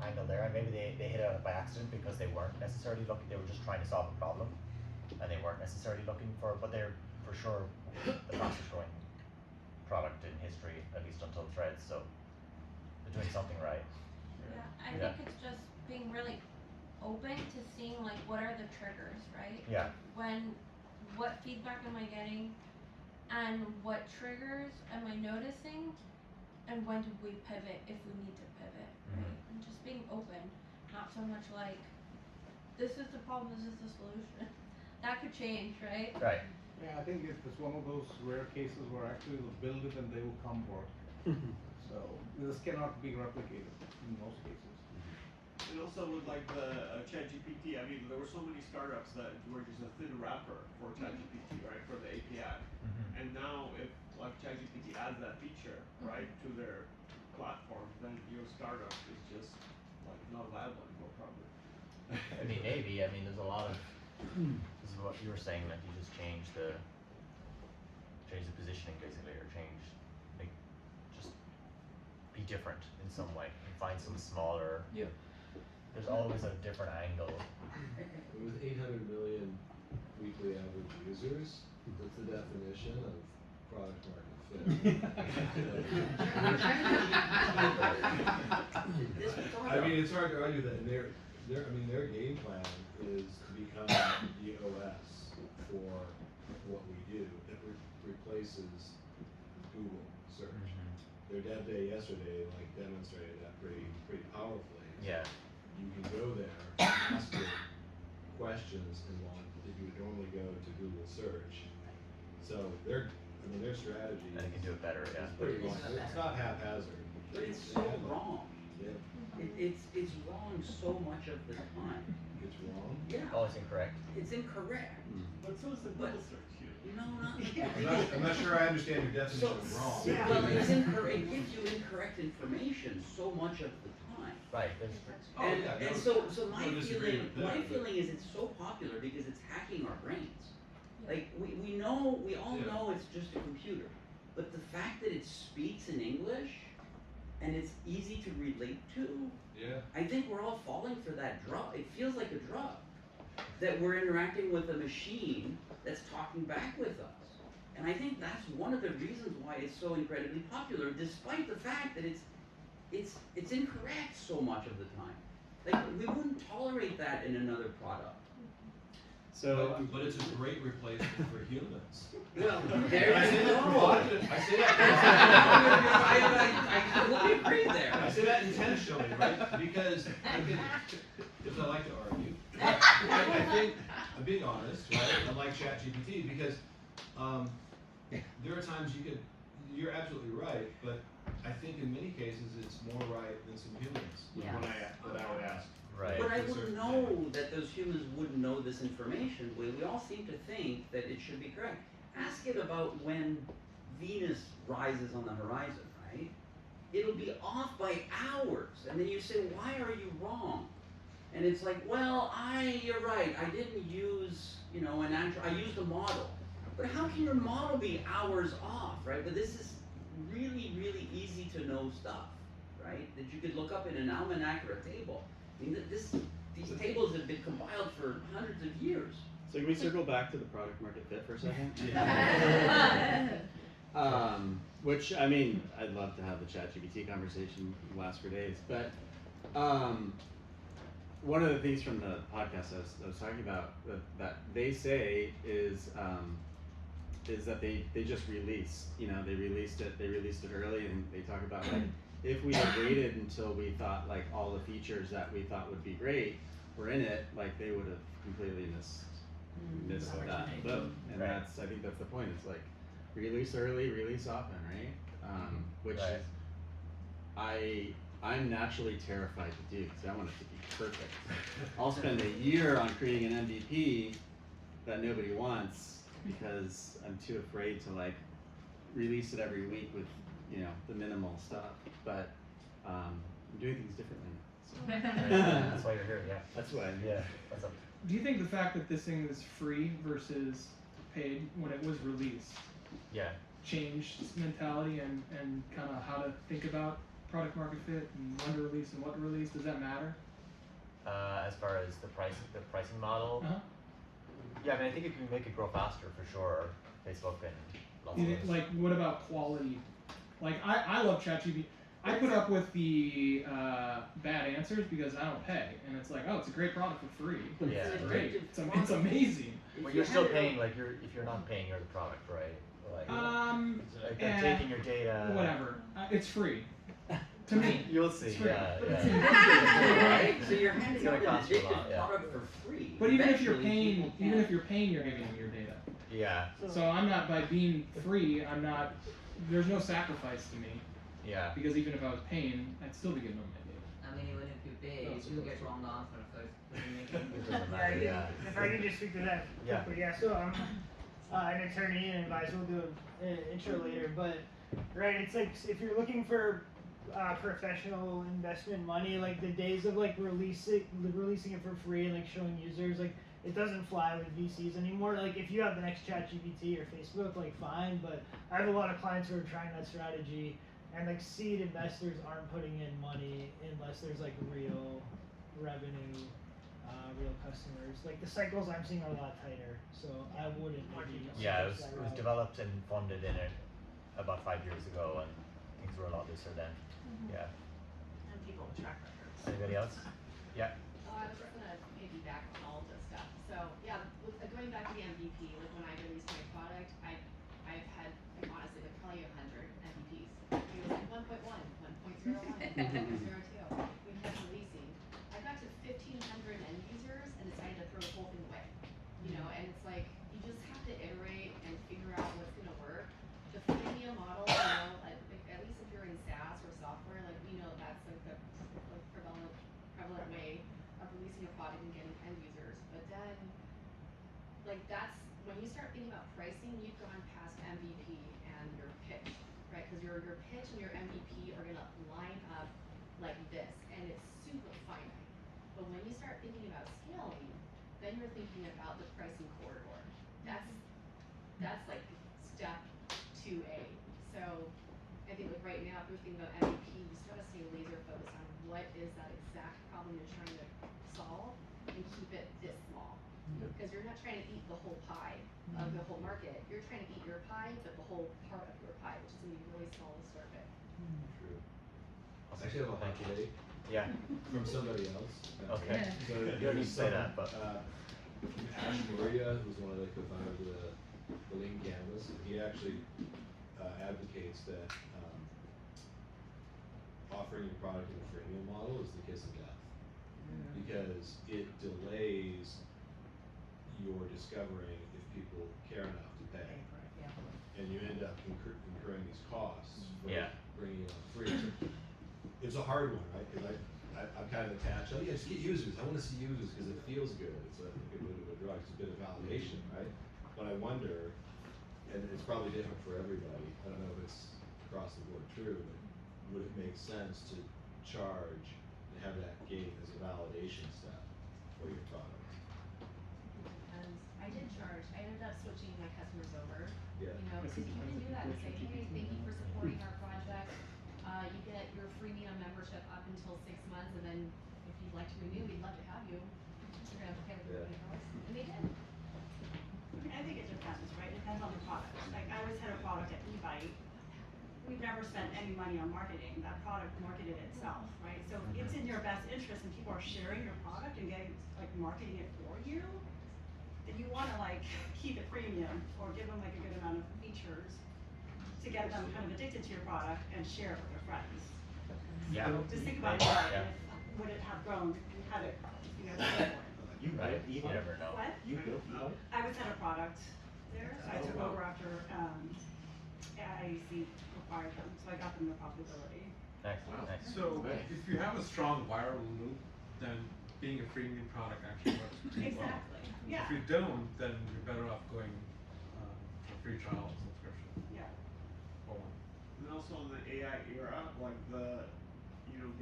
angle there, and maybe they hit it by accident because they weren't necessarily looking. They were just trying to solve a problem, and they weren't necessarily looking for. But they're for sure the fastest growing product in history, at least until Threads. So they're doing something right. Yeah, I think it's just being really open to seeing like what are the triggers, right? Yeah. What feedback am I getting, and what triggers am I noticing, and when do we pivot if we need to pivot, right? And just being open, not so much like this is the problem, this is the solution. That could change, right? Right. Yeah, I think it's one of those rare cases where actually they'll build it and they will come work. So this cannot be replicated in most cases. And also with like the ChatGPT, I mean, there were so many startups that were just a thin wrapper for ChatGPT, right, for the API. And now if like ChatGPT adds that feature, right, to their platform, then your startup is just like not viable anymore, probably. I mean, maybe. I mean, there's a lot of. This is what you were saying, that you just change the positioning basically, or just be different in some way and find some smaller. Yeah. There's always a different angle. With 800 million weekly average users, that's the definition of product market fit. I mean, it's hard to argue that. And their game plan is to become the OS for what we do. It replaces Google search. Their dev day yesterday demonstrated that pretty powerfully. Yeah. You can go there, ask it questions in one that you would normally go to Google search. So they're I mean, their strategy. And it can do it better, yeah. is pretty wrong. It's not haphazard. But it's so wrong. Yeah, It's wrong so much of the time. it's wrong. Yeah. Oh, it's incorrect. It's incorrect. But so is the But- Google search, you No, not. I'm not sure I understand your definition So, of wrong. well, it gives you incorrect information so much of the time. Right, Oh, And, yeah, and no, so my no disagreement feeling, there, my but- feeling is it's so popular because it's hacking our brains. Like, we all Yeah. know it's just a computer, but the fact that it speaks in English and it's easy to relate to, Yeah. I think we're all falling for that drug. It feels like a drug. That we're interacting with a machine that's talking back with us. And I think that's one of the reasons why it's so incredibly popular, despite the fact that it's incorrect so much of the time. Like, we wouldn't tolerate that in another product. So, But it's a great replacement for humans. Well, And there I say you that go. for positive, I say that. I totally agree there. I say that intentionally, right? Because I like to argue. I think, I'm being honest, right? Unlike ChatGPT, because there are times you're absolutely right, but I think in many cases it's more right than some humans. Yeah. That I would ask. Right. But I To a would certain know extent. that those humans wouldn't know this information. We all seem to think that it should be correct. Ask it about when Venus rises on the horizon, right? It'll be off by hours. And then you say, why are you wrong? And it's like, well, you're right. I didn't use, I used a model. But how can your model be hours off, right? But this is really, really easy to know stuff, right? That you could look up in an almanac or a table. I mean, these tables have been compiled for hundreds of years. so can we circle back to the product market fit for a second? Which, I mean, I'd love to have the ChatGPT conversation last for days, but one of the things from the podcast I was talking about that they say is that they just released, they released it early, and they talk about like, if we had waited until we thought like all the features that we thought would be great were in it, like they would have completely missed that boat. And Right. I think that's the point. It's like release early, release often, right? Which Right. is, I'm naturally terrified to do because I want it to be perfect. I'll spend a year on creating an MVP that nobody wants because I'm too afraid to like release it every week with the minimal stuff. But I'm doing things differently. So. That's why you're here, yeah. That's why. Yeah, that's up. Do you think the fact that this thing is free versus paid when it was released Yeah. changed mentality and kind of how to think about product market fit and when to release and what to release? Does that matter? As far as the pricing model, Uh-huh. yeah, I mean, I think it can make it grow faster for sure. Facebook and lots Do of you others. think, like, what about quality? Like, I love ChatGPT. I put up with the bad answers because I don't pay, and it's like, oh, it's a great product for free. Yeah. It's great. It's amazing. But you're still paying, like, if you're not paying, you're the product, right? Like, like they're taking your data. Whatever. It's free. To me. You'll see. It's free. Yeah, But yeah. it's addictive, right? So you're It's handing gonna out an cost you a addictive lot, yeah. product for free. But even if you're Eventually, paying, people even can't- if you're paying, you're giving them your data. Yeah. So I'm not, by being free, I'm not. There's no sacrifice to me Yeah. because even if I was paying, I'd still be giving them my data. I mean, even if you pay, No, you it's still okay. get wrong answer, so it's doesn't make any It difference. doesn't matter. Yeah. If I can just speak to that Yeah. quickly, yeah. So I'm an attorney and advisor. We'll do an intro later, but right, it's like if you're looking for professional investment money, like the days of like releasing it for free and like showing users, like it doesn't fly with VCs anymore. Like if you have the next ChatGPT or Facebook, like fine, but I have a lot of clients who are trying that strategy, and like seed investors aren't putting in money unless there's like real revenue, real customers. Like the cycles I'm seeing are a lot tighter, so I wouldn't maybe. Yeah, it suggest was, that it was route. developed and funded in it about 5 years ago, and things were a lot looser then. Yeah. And people with track records. Anybody else? Yeah. Oh, I was just gonna piggyback on all of this stuff. So yeah, going back to the MVP, like when I released my product, I've had, like, honestly, like probably 100 MVPs. It was like 1.1, 1.01, 1.02. We kept releasing. I got to 1,500 end users and decided to throw the whole thing away. And it's like you just have to iterate and figure out what's gonna work. like that's, when you start thinking about pricing, you've gone past MVP and your pitch, right? Cause your pitch and your MVP are gonna line up like this, and it's super finite. But when you start thinking about scaling, then you're thinking about the pricing corridor. That's like step 2A. So I think like right now, if you're thinking about MVP, you just gotta stay laser focused on what is that exact problem you're trying to solve and keep it this small. Because you're not trying to eat the whole pie of the whole market. You're trying to eat your pie, but the whole part of your pie, which is gonna be really small to start with. True. I actually have a hot take. Yeah. From somebody else. Okay. So You don't need to say that, but. Ash Maria, who's one of the co-founders of the Lean Canvas, he actually advocates that offering your product in a freemium model is the kiss of death. Because it delays your discovering if people care enough to pay. And you end up incurring these costs for bringing it on free. It's a hard one, right? Because I'm kind of attached. Oh yeah, just get users. I want to see users because it feels good. It's like a bit of a drug. It's a bit of validation, right? But I wonder, and it's probably different for everybody. I don't know if it's across the board true, but would it make sense to charge and have that gate as a validation step for your product? And I did charge. I ended up switching my customers over. Yeah. You know, because you can do that and say, hey, thank you for supporting our project. You get your freemium membership up until 6 months, and then if you'd like to renew, we'd love to have you. You're gonna have to pay the price, and they did. I mean, I think it depends, right? It depends on the product. Like, I was head of product at eBite. We've never spent any money on marketing. That product marketed itself, right? So if it's in your best interest and people are sharing your product and getting, like, marketing it for you, then you wanna, like, keep it premium or give them, like, a good amount of features to get them kind of addicted to your product and share it with their friends. Yeah. So just think about it, and if, would it have grown, had it, you know, paid for it? You never know. What? You built it? I was head of product there, so I took over after, IEC acquired them, so I got them the profitability. Nice, nice. So if you have a strong viral loop, then being a freemium product actually works pretty well. Exactly, yeah. If you don't, then you're better off going for free trial subscription. Yeah. For one. And also in the AI era, like the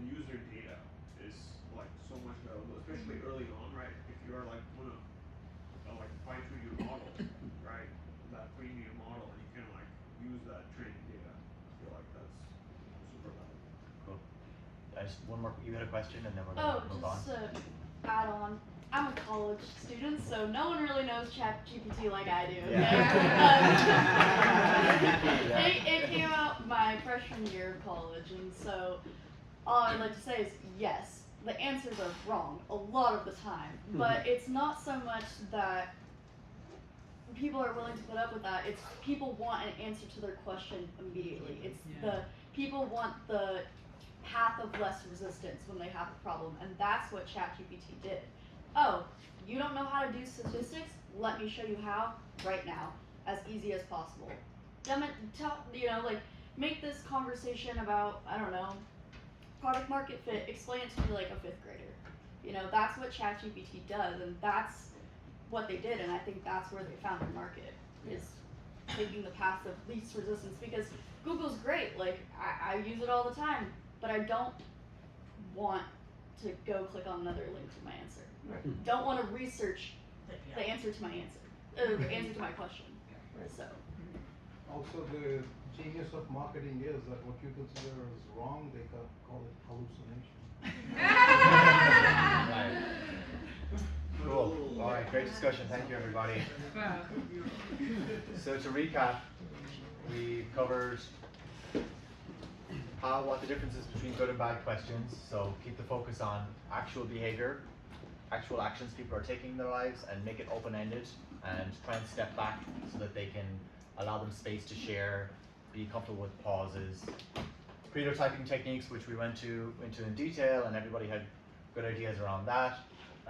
user data is like so much valuable, especially early on, right? If you're like wanna like fine tune your model, right? That freemium model, and you can like use that training data. I feel like that's super valuable. Cool. Just one more. You had a question, and then we're Oh, gonna move on. just to add on. I'm a college student, so no one really knows ChatGPT like I do. Okay? It came out my freshman year of college, and so all I'd like to say is yes, the answers are wrong a lot of the time, but it's not so much that people are willing to put up with that. It's people want an answer to their question immediately. It's the people want the path of less resistance when they have a problem, and that's what ChatGPT did. Oh, you don't know how to do statistics? Let me show you how right now, as easy as possible. Make this conversation about, I don't know, product market fit, explain it to me like a 5th grader. You know, that's what ChatGPT does, and that's what they did, and I think that's where they found their market, is taking the path of least resistance, because Google's great, like, I use it all the time, but I don't want to go click on another link to my answer. Don't want to research the answer to my answer, the answer to my question. So. Also, the genius of marketing is that what you consider as wrong, they call it hallucination. Right. Cool. All right. Great discussion. Thank you, everybody. So to recap, we covered what the differences between good and bad questions. So keep the focus on actual behavior, actual actions people are taking in their lives, and make it open-ended, and try and step back so that they can allow them space to share, be comfortable with pauses. Prototyping techniques, which we went into in detail, and everybody had good ideas around that,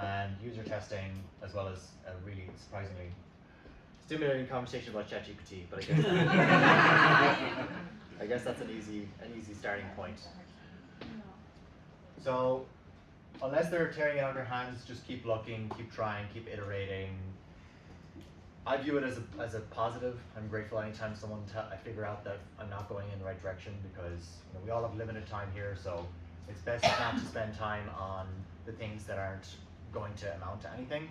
and user testing, as well as a really surprisingly stimulating conversation about ChatGPT. But I guess that's an easy starting point. So unless they're tearing it out of their hands, just keep looking, keep trying, keep iterating. I view it as a positive. I'm grateful anytime I figure out that I'm not going in the right direction, because we all have limited time here, so it's best not to spend time on the things that aren't going to amount to anything.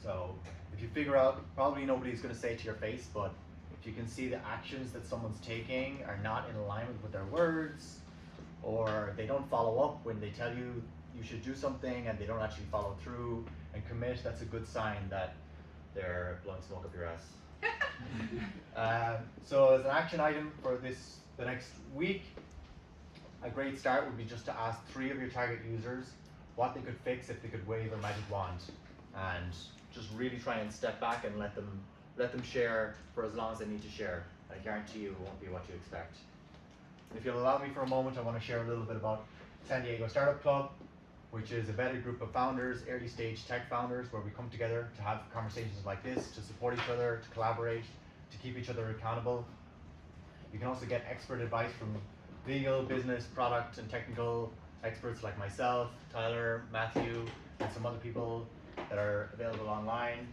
So if you figure out, probably nobody's going to say it to your face, but if you can see the actions that someone's taking are not in alignment with their words, or they don't follow up when they tell you you should do something and they don't actually follow through and commit, that's a good sign that they're blowing smoke up your ass. So as an action item for the next week, a great start would be just to ask 3 of your target users what they could fix if they could wave a magic wand, and just really try and step back and let them share for as long as they need to share. I guarantee you it won't be what you expect. If you'll allow me for a moment, I want to share a little bit about San Diego Startup Club, which is a vetted group of founders, early stage tech founders, where we come together to have conversations like this, to support each other, to collaborate, to keep each other accountable. You can also get expert advice from legal, business, product, and technical experts like myself, Tyler, Matthew, and some other people that are available online,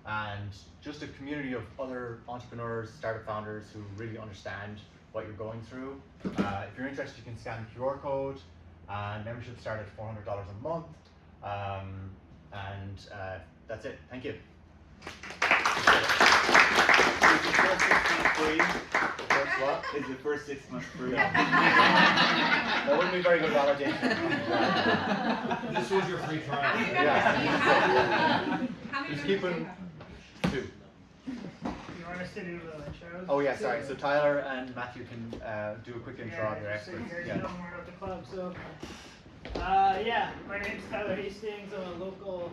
and just a community of other entrepreneurs, startup founders who really understand what you're going through. If you're interested, you can scan the QR code. Membership start at $400 a month, and that's it. Thank you. Is the first 6 months free? That wouldn't be very good validation. This was your free trial. Yeah. Just keep them 2. You want us to do intros? Oh yeah, sorry. So Tyler and Matthew can do a quick intro on their So experts. you guys Yeah. know more about the club. So, my name's Tyler Hastings. I'm a local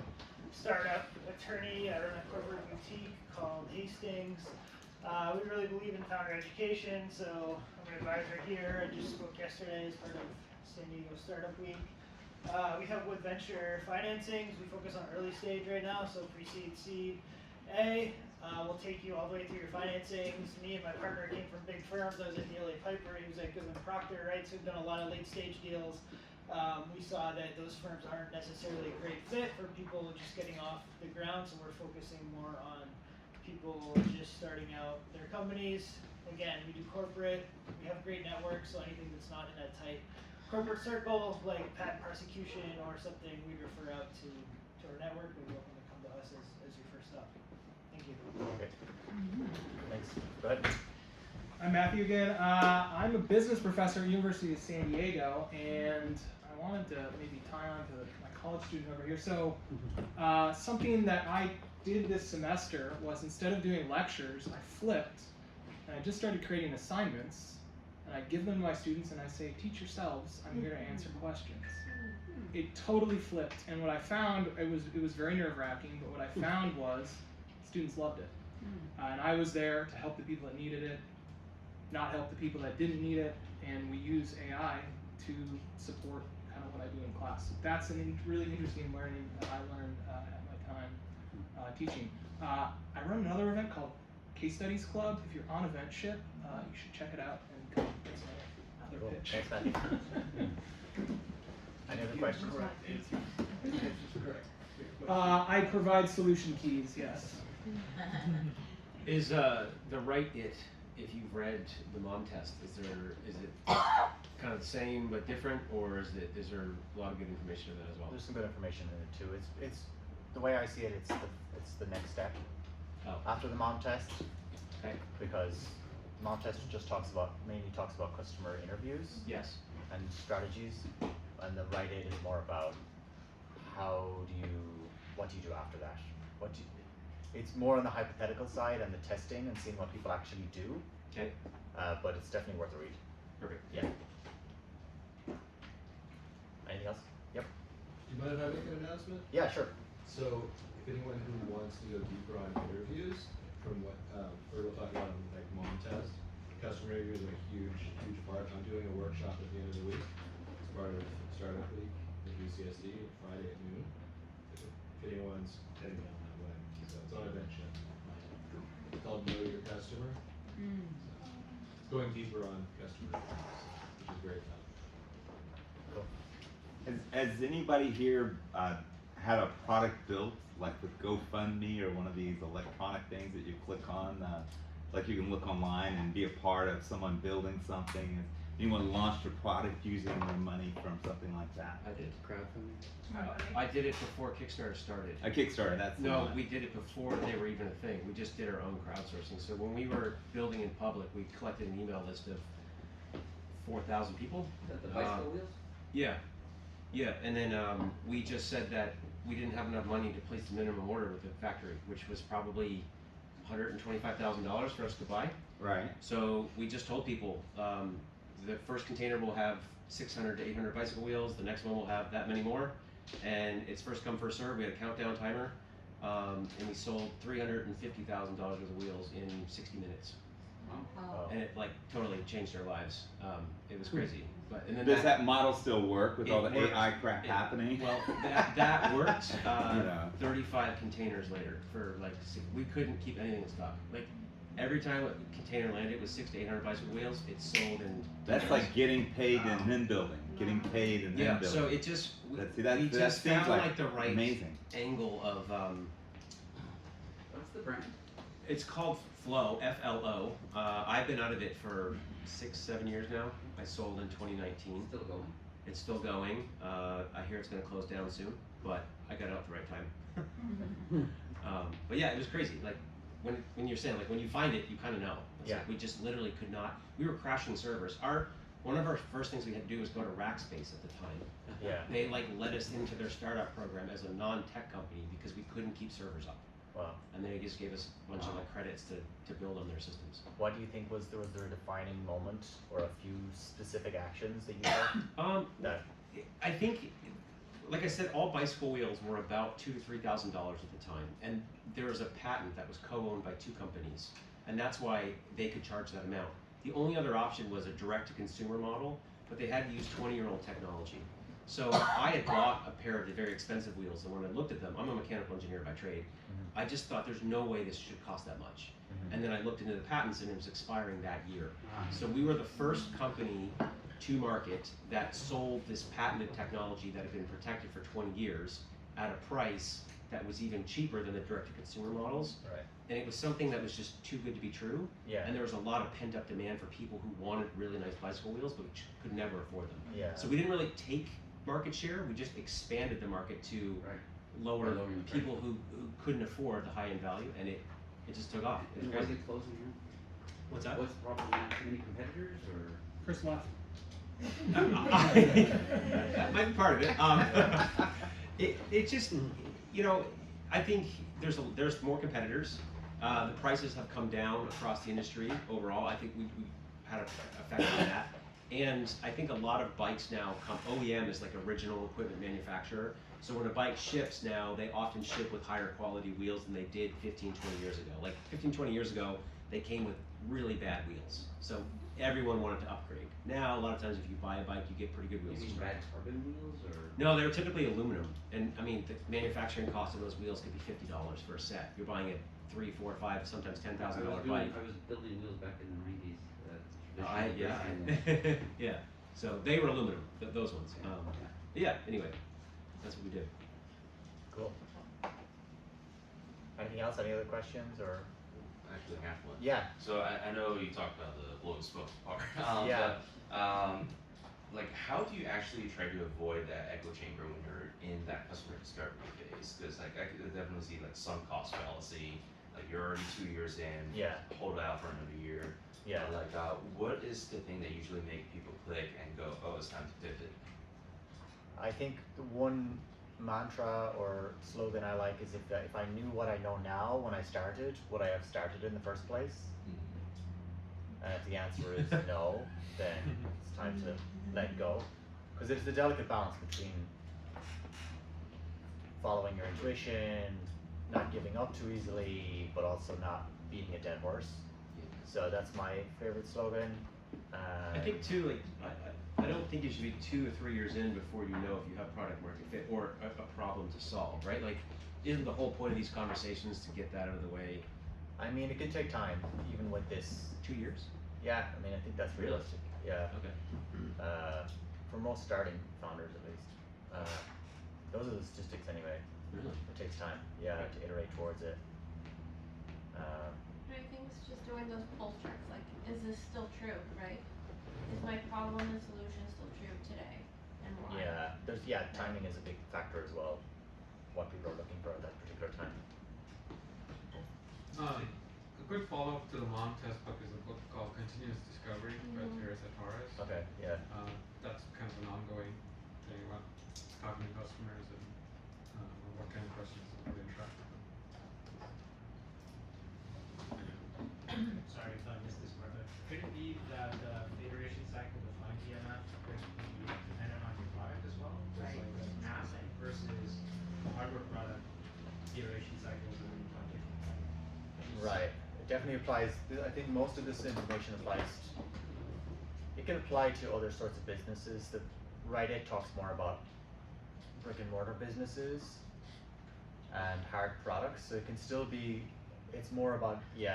startup attorney. I run a corporate boutique called Hastings. We really believe in founder education, so I'm an advisor here. I just spoke yesterday as part of San Diego Startup Week. We have Wood Venture Financings. We focus on early stage right now, so pre-seed, seed, A. We'll take you all the way through your financings. Me and my partner came from big firms. I was at DLA Piper. He was at Goodman Proctor, right? So we've done a lot of late stage deals. We saw that those firms aren't necessarily a great fit for people just getting off the ground, so we're focusing more on people just starting out their companies. Again, we do corporate. We have great networks, so anything that's not in that tight corporate circle, like patent prosecution or something, we refer out to our network. We welcome to come to us as your first stop. Thank you. Okay. Thanks. Go ahead. I'm Matthew again. I'm a business professor at University of San Diego, and I wanted to maybe tie on to my college student over here. So something that I did this semester was, instead of doing lectures, I flipped, and I just started creating assignments, and I give them to my students, and I say, teach yourselves, I'm here to answer questions. It totally flipped, and what I found, it was very nerve-wracking, but what I found was students loved it. And I was there to help the people that needed it, not help the people that didn't need it, and we use AI to support kind of what I do in class. So that's a really interesting learning that I learned at my time teaching. I run another event called Case Studies Club. If you're on Eventship, you should check it out and come. It's another Cool. pitch. Thanks, Matthew. Any other questions? I provide solution keys, yes. Is the write it, if you've read the mom test, is it kind of the same but different, or is there a lot of good information in that as well? There's some good information in it too. It's the way I see it. It's the next step after the mom test. Okay. Because the mom test mainly talks about customer interviews. Yes. And strategies, and the write it is more about what do you do after that? It's more on the hypothetical side and the testing and seeing what people actually do. Okay. But it's definitely worth a read. Perfect. Yeah. Anything else? Yep. Do you mind if I make an announcement? Yeah, sure. So, if anyone who wants to go deeper on interviews, from what we'll talk about in like mom test, customer interviews are a huge part. I'm doing a workshop at the end of the week. It's part of Startup Week at UCSD, Friday at noon. If anyone's heading down that way, so it's on Eventship. It's called Know Your Customer. So it's going deeper on customer interviews, which is great. Has anybody here had a product built, like with GoFundMe or one of these electronic things that you click on, like you can look online and be a part of someone building something. If anyone launched a product using their money from something like that? I did. Crowdfunding? I did it before Kickstarter started. A Kickstarter, that's the No, one. we did it before they were even a thing. We just did our own crowdsourcing. So when we were building in public, we collected an email list of 4,000 people. The bicycle wheels? Yeah, yeah, and then we just said that we didn't have enough money to place the minimum order with the factory, which was probably $125,000 for us to buy. Right. So we just told people the first container will have 600 to 800 bicycle wheels. The next one will have that many more, and it's first come first serve. We had a countdown timer, and we sold $350,000 worth of wheels in 60 minutes. Wow. And it like totally changed our lives. It was crazy. But and then Does that model still work with all the works. AI crap happening? Well, that worked. Yeah. 35 containers later for like we couldn't keep anything in stock. Like every time a container landed with 600 to 800 bicycle wheels, it sold in. That's like getting paid and then building. Getting paid and then Yeah. building. So it just we that just seems found like the right amazing. angle of. What's the brand? It's called Flow, F-L-O. I've been out of it for 6-7 years now. I sold in 2019. Still going. It's still going. I hear it's going to close down soon, but I got out at the right time. But yeah, it was crazy. Like when you're saying, like when you find it, you kind of know. It's like we just literally could not. We were crashing servers. One of our first things we had to do was go to Rackspace at the time. Yeah. They like let us into their startup program as a non-tech company because we couldn't keep servers up. Wow. And they just gave us a bunch of like credits to build on their systems. What do you think was there a defining moment or a few specific actions that you took? That I think, like I said, all bicycle wheels were about $2,000 to $3,000 at the time, and there was a patent that was co-owned by 2 companies, and that's why they could charge that amount. The only other option was a direct-to-consumer model, but they had to use 20-year-old technology. So I had bought a pair of the very expensive wheels, and when I looked at them, I'm a mechanical engineer by trade. I just thought there's no way this should cost that much. And then I looked into the patents, and it was expiring that year. So we were the first company to market that sold this patented technology that had been protected for 20 years at a price that was even cheaper than the direct-to-consumer models. Right. And it was something that was just too good to be true. Yeah. And there was a lot of pent-up demand for people who wanted really nice bicycle wheels, but could never afford them. Yeah. So we didn't really take market share. We just expanded the market to lower people who couldn't afford the high-end value, and it just took off. It was Why is crazy. it closing here? What's that? What's the problem? Not too many competitors, or? Chris left. That might be part of it. It just, you know, I think there's more competitors. The prices have come down across the industry overall. I think we had an effect on that. And I think a lot of bikes now OEM is like original equipment manufacturer. So when a bike ships now, they often ship with higher quality wheels than they did 15, 20 years ago. Like 15, 20 years ago, they came with really bad wheels. So everyone wanted to upgrade. Now, a lot of times if you buy a bike, you get pretty good wheels. You mean to start. bad carbon wheels, or? No, they're typically aluminum. And I mean, the manufacturing cost of those wheels could be $50 for a set. You're buying a $3, $4, $5, sometimes $10,000 bike. I was building wheels back in the 90s. Yeah. So they were aluminum, those ones. Yeah, anyway, that's what we did. Cool. Anything else? Any other questions or? Actually, I have one. Yeah. So I know you talked about the blow and smoke part. Yeah. But, like, how do you actually try to avoid that echo chamber when you're in that customer discovery phase? Because like I could definitely see like some cost fallacy. Like you're already 2 years in. Yeah. Hold it out for another year. Yeah. Like, what is the thing that usually make people click and go, oh, it's time to pivot? I think the one mantra or slogan I like is if I knew what I know now when I started, would I have started in the first place? And if the answer is no, then it's time to let go. Because it's a delicate balance between following your intuition, not giving up too easily, but also not beating a dead horse. So that's my favorite slogan. I think too, like, I don't think you should be 2 or 3 years in before you know if you have product market fit or a problem to solve, right? Like, isn't the whole point of these conversations to get that out of the way? I mean, it can take time, even with this. 2 years? Yeah, I mean, I think that's Really? realistic. Yeah. Okay. For most starting founders, at least. Those are the statistics anyway. Really? It takes time, yeah, to iterate towards it. But I think it's just doing those pulse checks, like, is this still true, right? Is my problem and solution still true today, and why? Yeah, timing is a big factor as well. What people are looking for at that particular time. A good follow-up to the mom test book is a book called Continuous Discovery by Teresa Torres. Okay, yeah. That's kind of an ongoing thing about talking to customers and what kind of questions would interact with them. Sorry if I missed this part, but could it be that the iteration cycle to find EMF could be dependent on your product as well? Just Right. like an app versus a hardware product, iteration cycles are really quite different. Right. It definitely applies. I think most of this information applies. It can apply to other sorts of businesses. The Rite Aid talks more about brick and mortar businesses and hard products. So it can still be. It's more about you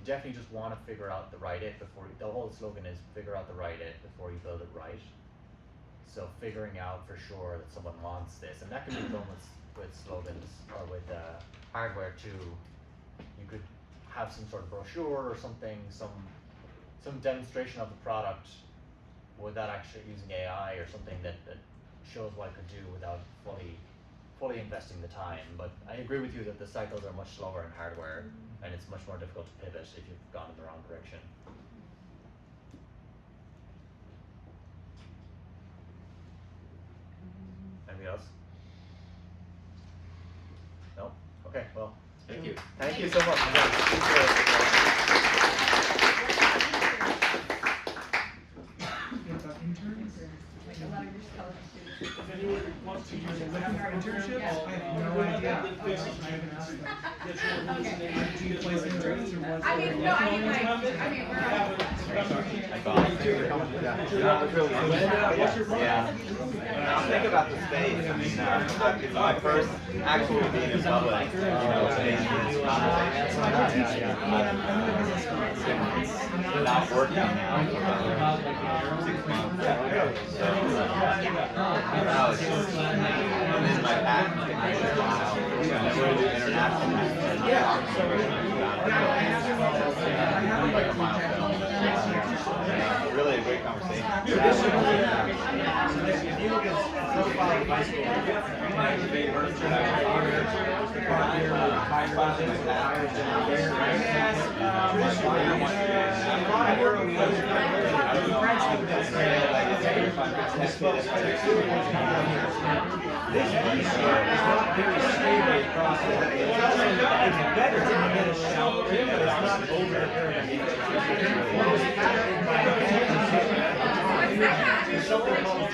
definitely just want to figure out the right it before. The whole slogan is figure out the right it before you build it right. So figuring out for sure that someone wants this, and that can be done with slogans or with hardware too. You could have some sort of brochure or something, some demonstration of the product without actually using AI or something that shows what it could do without fully investing the time. But I agree with you that the cycles are much slower in hardware, and it's much more difficult to pivot if you've gone in the wrong direction. Anybody else? No? Okay, well, Thank you. Thank you so much. Appreciate If anyone wants to use it for internships, I have no idea. I haven't asked them. I mean, no, I mean, like, I mean, we're all. Think about the space. I mean, it's my first actual being in public, not working now for 6 months. So, it's just, I'm in my patent for a while. I never do international. Like a milestone. Really a great conversation. If you look at profile of high school, you might debate this research is not very stable process. It's better to get a shower, but it's not over. Something called